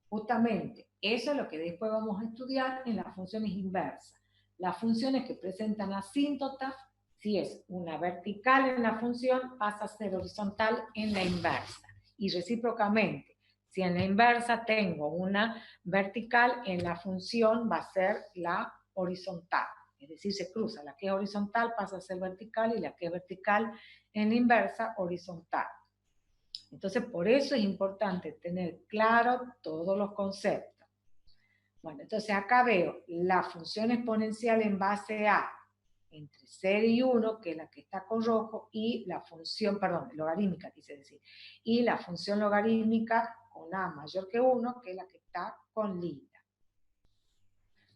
Justamente, eso es lo que después vamos a estudiar en las funciones inversas. Las funciones que presentan asíntotas, si es una vertical en la función, pasa a ser horizontal en la inversa. Y recíprocamente, si en la inversa tengo una vertical, en la función va a ser la horizontal. Es decir, se cruza. La que es horizontal pasa a ser vertical y la que es vertical en la inversa, horizontal. Entonces, por eso es importante tener claro todos los conceptos. Bueno, entonces acá veo la función exponencial en base a entre 0 y 1, que es la que está con rojo, y la función, logarítmica, quise decir, y la función logarítmica con A mayor que 1, que es la que está con lila.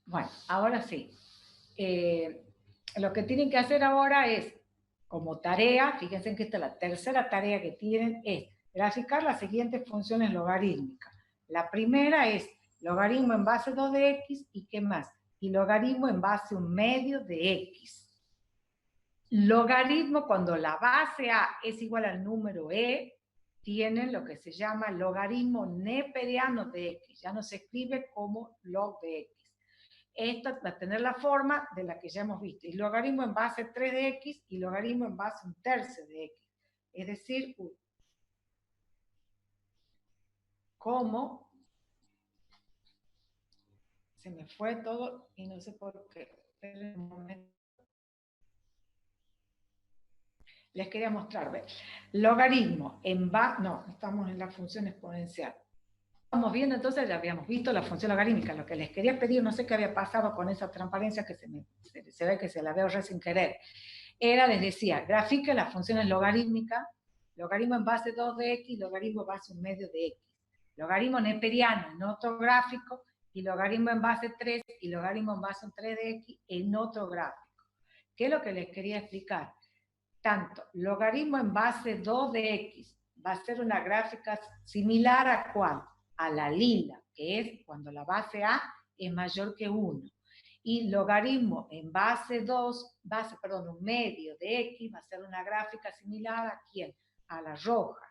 Bueno, ahora sí. Lo que tienen que hacer ahora es, como tarea, fíjense que esta es la tercera tarea que tienen, es graficar las siguientes funciones logarítmicas. La primera es logaritmo en base 2 de x, ¿y qué más? Y logaritmo en base 1/2 de x. Logaritmo, cuando la base A es igual al número e, tienen lo que se llama logaritmo neperiano de x. Ya no se escribe como log de x. Esta va a tener la forma de la que ya hemos visto. Y logaritmo en base 3 de x y logaritmo en base 1/3 de x. Es decir, ¿cómo? Se me fue todo y no sé por qué. Esperen un momento. Les quería mostrar, ¿ves? Logaritmo en base... No, estamos en la función exponencial. Estamos viendo, entonces ya habíamos visto la función logarítmica. Lo que les quería pedir, no sé qué había pasado con esa transparencia que se ve que se la veo re sin querer. Les decía, grafique las funciones logarítmicas, logaritmo en base 2 de x, logaritmo en base 1/2 de x. Logaritmo neperiano en otro gráfico, y logaritmo en base 3 y logaritmo en base 3 de x en otro gráfico. ¿Qué es lo que les quería explicar? Tanto logaritmo en base 2 de x va a ser una gráfica similar a ¿cuál? A la lila, que es cuando la base A es mayor que 1. Y logaritmo en base 1/2 de x va a ser una gráfica similar a ¿quién? A la roja.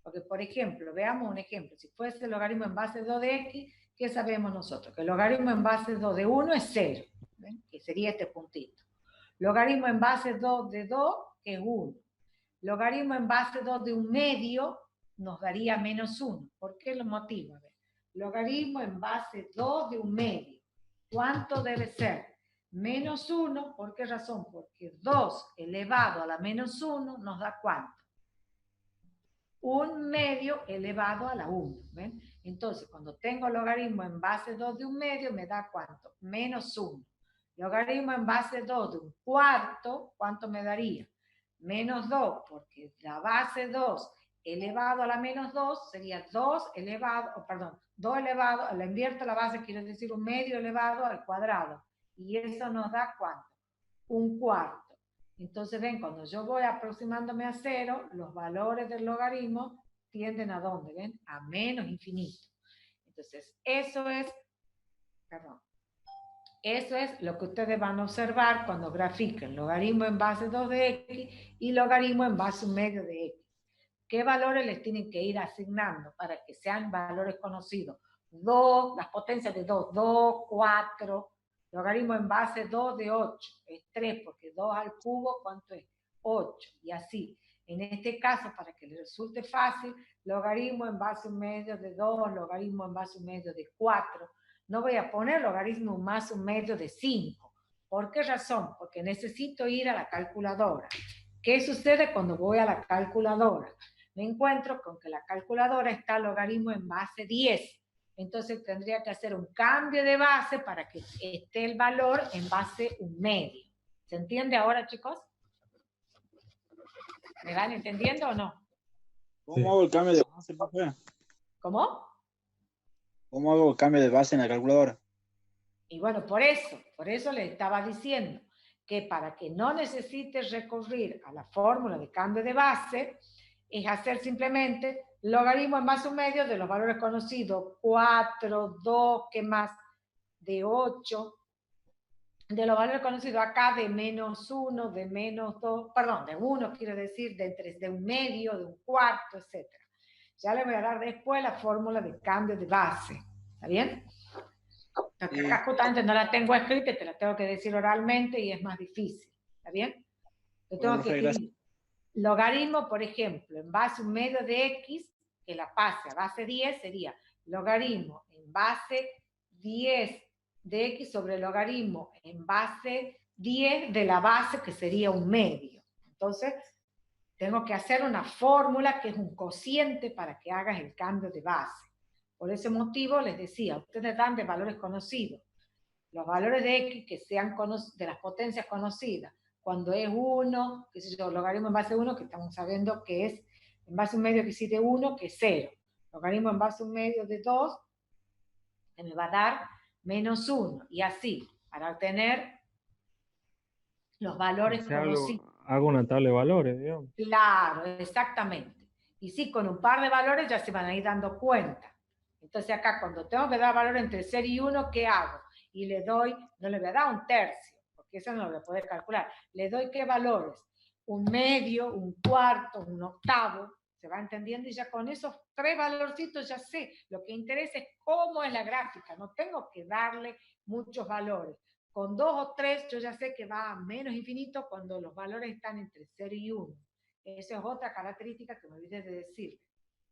Porque, por ejemplo, veamos un ejemplo. Si fuese logaritmo en base 2 de x, ¿qué sabemos nosotros? Que el logaritmo en base 2 de 1 es 0, ¿ven? Que sería este puntito. Logaritmo en base 2 de 2, que es 1. Logaritmo en base 2 de 1/2 nos daría -1. ¿Por qué lo motivo? Logaritmo en base 2 de 1/2. ¿Cuánto debe ser? -1. ¿Por qué razón? Porque 2 elevado a la -1 nos da ¿cuánto? 1/2. medio elevado a la 1. ¿Ven? Entonces, cuando tengo logaritmo en base 2 de 1/2, me da ¿cuánto? Menos 1. Logaritmo en base 2 de 1/4, ¿cuánto me daría? Menos 2, porque la base 2 elevado a la menos 2 sería 2 elevado, perdón, 2 elevado, la invierto la base, quiero decir 1/2 elevado al cuadrado. Y eso nos da ¿cuánto? 1/4. Entonces, ven, cuando yo voy aproximándome a 0, los valores del logaritmo tienden a ¿dónde? ¿Ven? A menos infinito. Entonces, eso es lo que ustedes van a observar cuando grafiquen logaritmo en base 2 de x y logaritmo en base 1/2 de x. ¿Qué valores les tienen que ir asignando para que sean valores conocidos? 2, las potencias de 2, 2, 4, logaritmo en base 2 de 8, es 3, porque 2 al cubo, ¿cuánto es? 8, y así. En este caso, para que les resulte fácil, logaritmo en base 1/2 de 2, logaritmo en base 1/2 de 4. No voy a poner logaritmo más 1/2 de 5. ¿Por qué razón? Porque necesito ir a la calculadora. ¿Qué sucede cuando voy a la calculadora? Me encuentro con que la calculadora está logaritmo en base 10. Entonces tendría que hacer un cambio de base para que esté el valor en base 1/2. ¿Se entiende ahora, chicos? ¿Me van entendiendo o no? ¿Cómo hago el cambio de base, profe? ¿Cómo? ¿Cómo hago el cambio de base en la calculadora? Y bueno, por eso le estaba diciendo que para que no necesites recurrir a la fórmula de cambio de base, es hacer simplemente logaritmo en base 1/2 de los valores conocidos, 4, 2, ¿qué más? De 8, de los valores conocidos acá de menos 1, de menos 2, perdón, de 1 quiero decir, de 1/2, de 1/4, etc. Ya le voy a dar después la fórmula de cambio de base, ¿está bien? Porque acá justamente no la tengo escrita, te la tengo que decir oralmente y es más difícil, ¿está bien? Yo tengo que escribir logaritmo, por ejemplo, en base 1/2 de x, que la pase a base 10 sería logaritmo en base 10 de x sobre logaritmo en base 10 de la base, que sería 1/2. Entonces, tengo que hacer una fórmula que es un cociente para que hagas el cambio de base. Por ese motivo les decía, ustedes dan de valores conocidos. Los valores de x que sean de las potencias conocidas, cuando es 1, qué sé yo, logaritmo en base 1, que estamos sabiendo que es en base 1/2 que sí de 1, que es 0. Logaritmo en base 1/2 de 2, que me va a dar menos 1. Y así, para obtener los valores conocidos. Hago una tabla de valores, digamos. Claro, exactamente. Y sí, con un par de valores ya se van a ir dando cuenta. Entonces acá, cuando tengo que dar valor entre 0 y 1, ¿qué hago? Y le doy, no le voy a dar 1/3, porque eso no lo voy a poder calcular. Le doy ¿qué valores? 1/2, 1/4, 1/8, ¿se va entendiendo? Y ya con esos 3 valorcitos ya sé. Lo que interesa es cómo es la gráfica, no tengo que darle muchos valores. Con 2 o 3 yo ya sé que va a menos infinito cuando los valores están entre 0 y 1. Esa es otra característica que me olvidé de decir.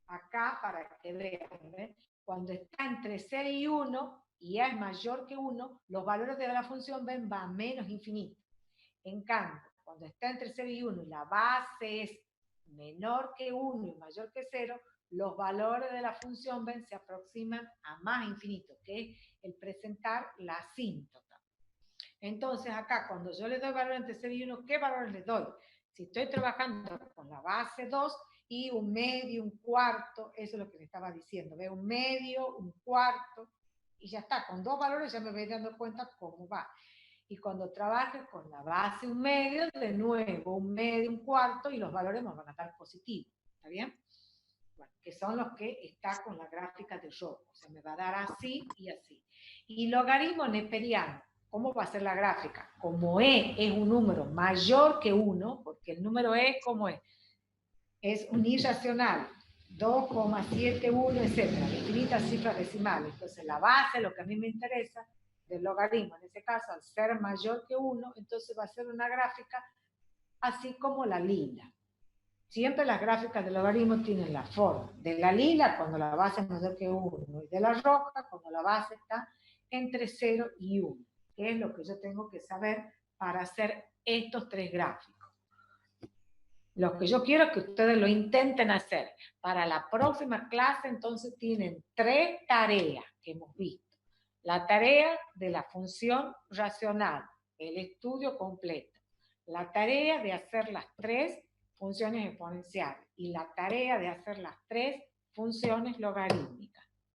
Acá, para que vean, ¿ven? Cuando está entre 0 y 1 y A es mayor que 1, los valores de la función ven va a menos infinito. En cambio, cuando está entre 0 y 1 y la base es menor que 1 y mayor que 0, los valores de la función ven se aproximan a más infinito, que es el presentar la asíntota. Entonces acá, cuando yo le doy valor entre 0 y 1, ¿qué valores le doy? Si estoy trabajando con la base 2 y 1/2, 1/4, eso es lo que le estaba diciendo, ¿ve? 1/2, 1/4, y ya está, con 2 valores ya me voy dando cuenta cómo va. Y cuando trabaje con la base 1/2, de nuevo 1/2, 1/4, y los valores nos van a dar positivos, ¿está bien? Bueno, que son los que está con la gráfica de Rho, o sea, me va a dar así y así. Y logaritmo neperiano, ¿cómo va a ser la gráfica? Como E es un número mayor que 1, porque el número E, ¿cómo es? Es un irracional, 2,71, etc. Infinitas cifras decimales. Entonces, la base, lo que a mí me interesa, del logaritmo, en este caso, al ser mayor que 1, entonces va a ser una gráfica así como la lila. Siempre las gráficas del logaritmo tienen la forma de la lila cuando la base es mayor que 1 y de la roja cuando la base está entre 0 y 1, que es lo que yo tengo que saber para hacer estos 3 gráficos. Lo que yo quiero es que ustedes lo intenten hacer. Para la próxima clase, entonces, tienen 3 tareas que hemos visto. La tarea de la función racional, el estudio completo. La tarea de hacer las 3 funciones exponenciales. Y la tarea de hacer las 3 funciones logarítmicas.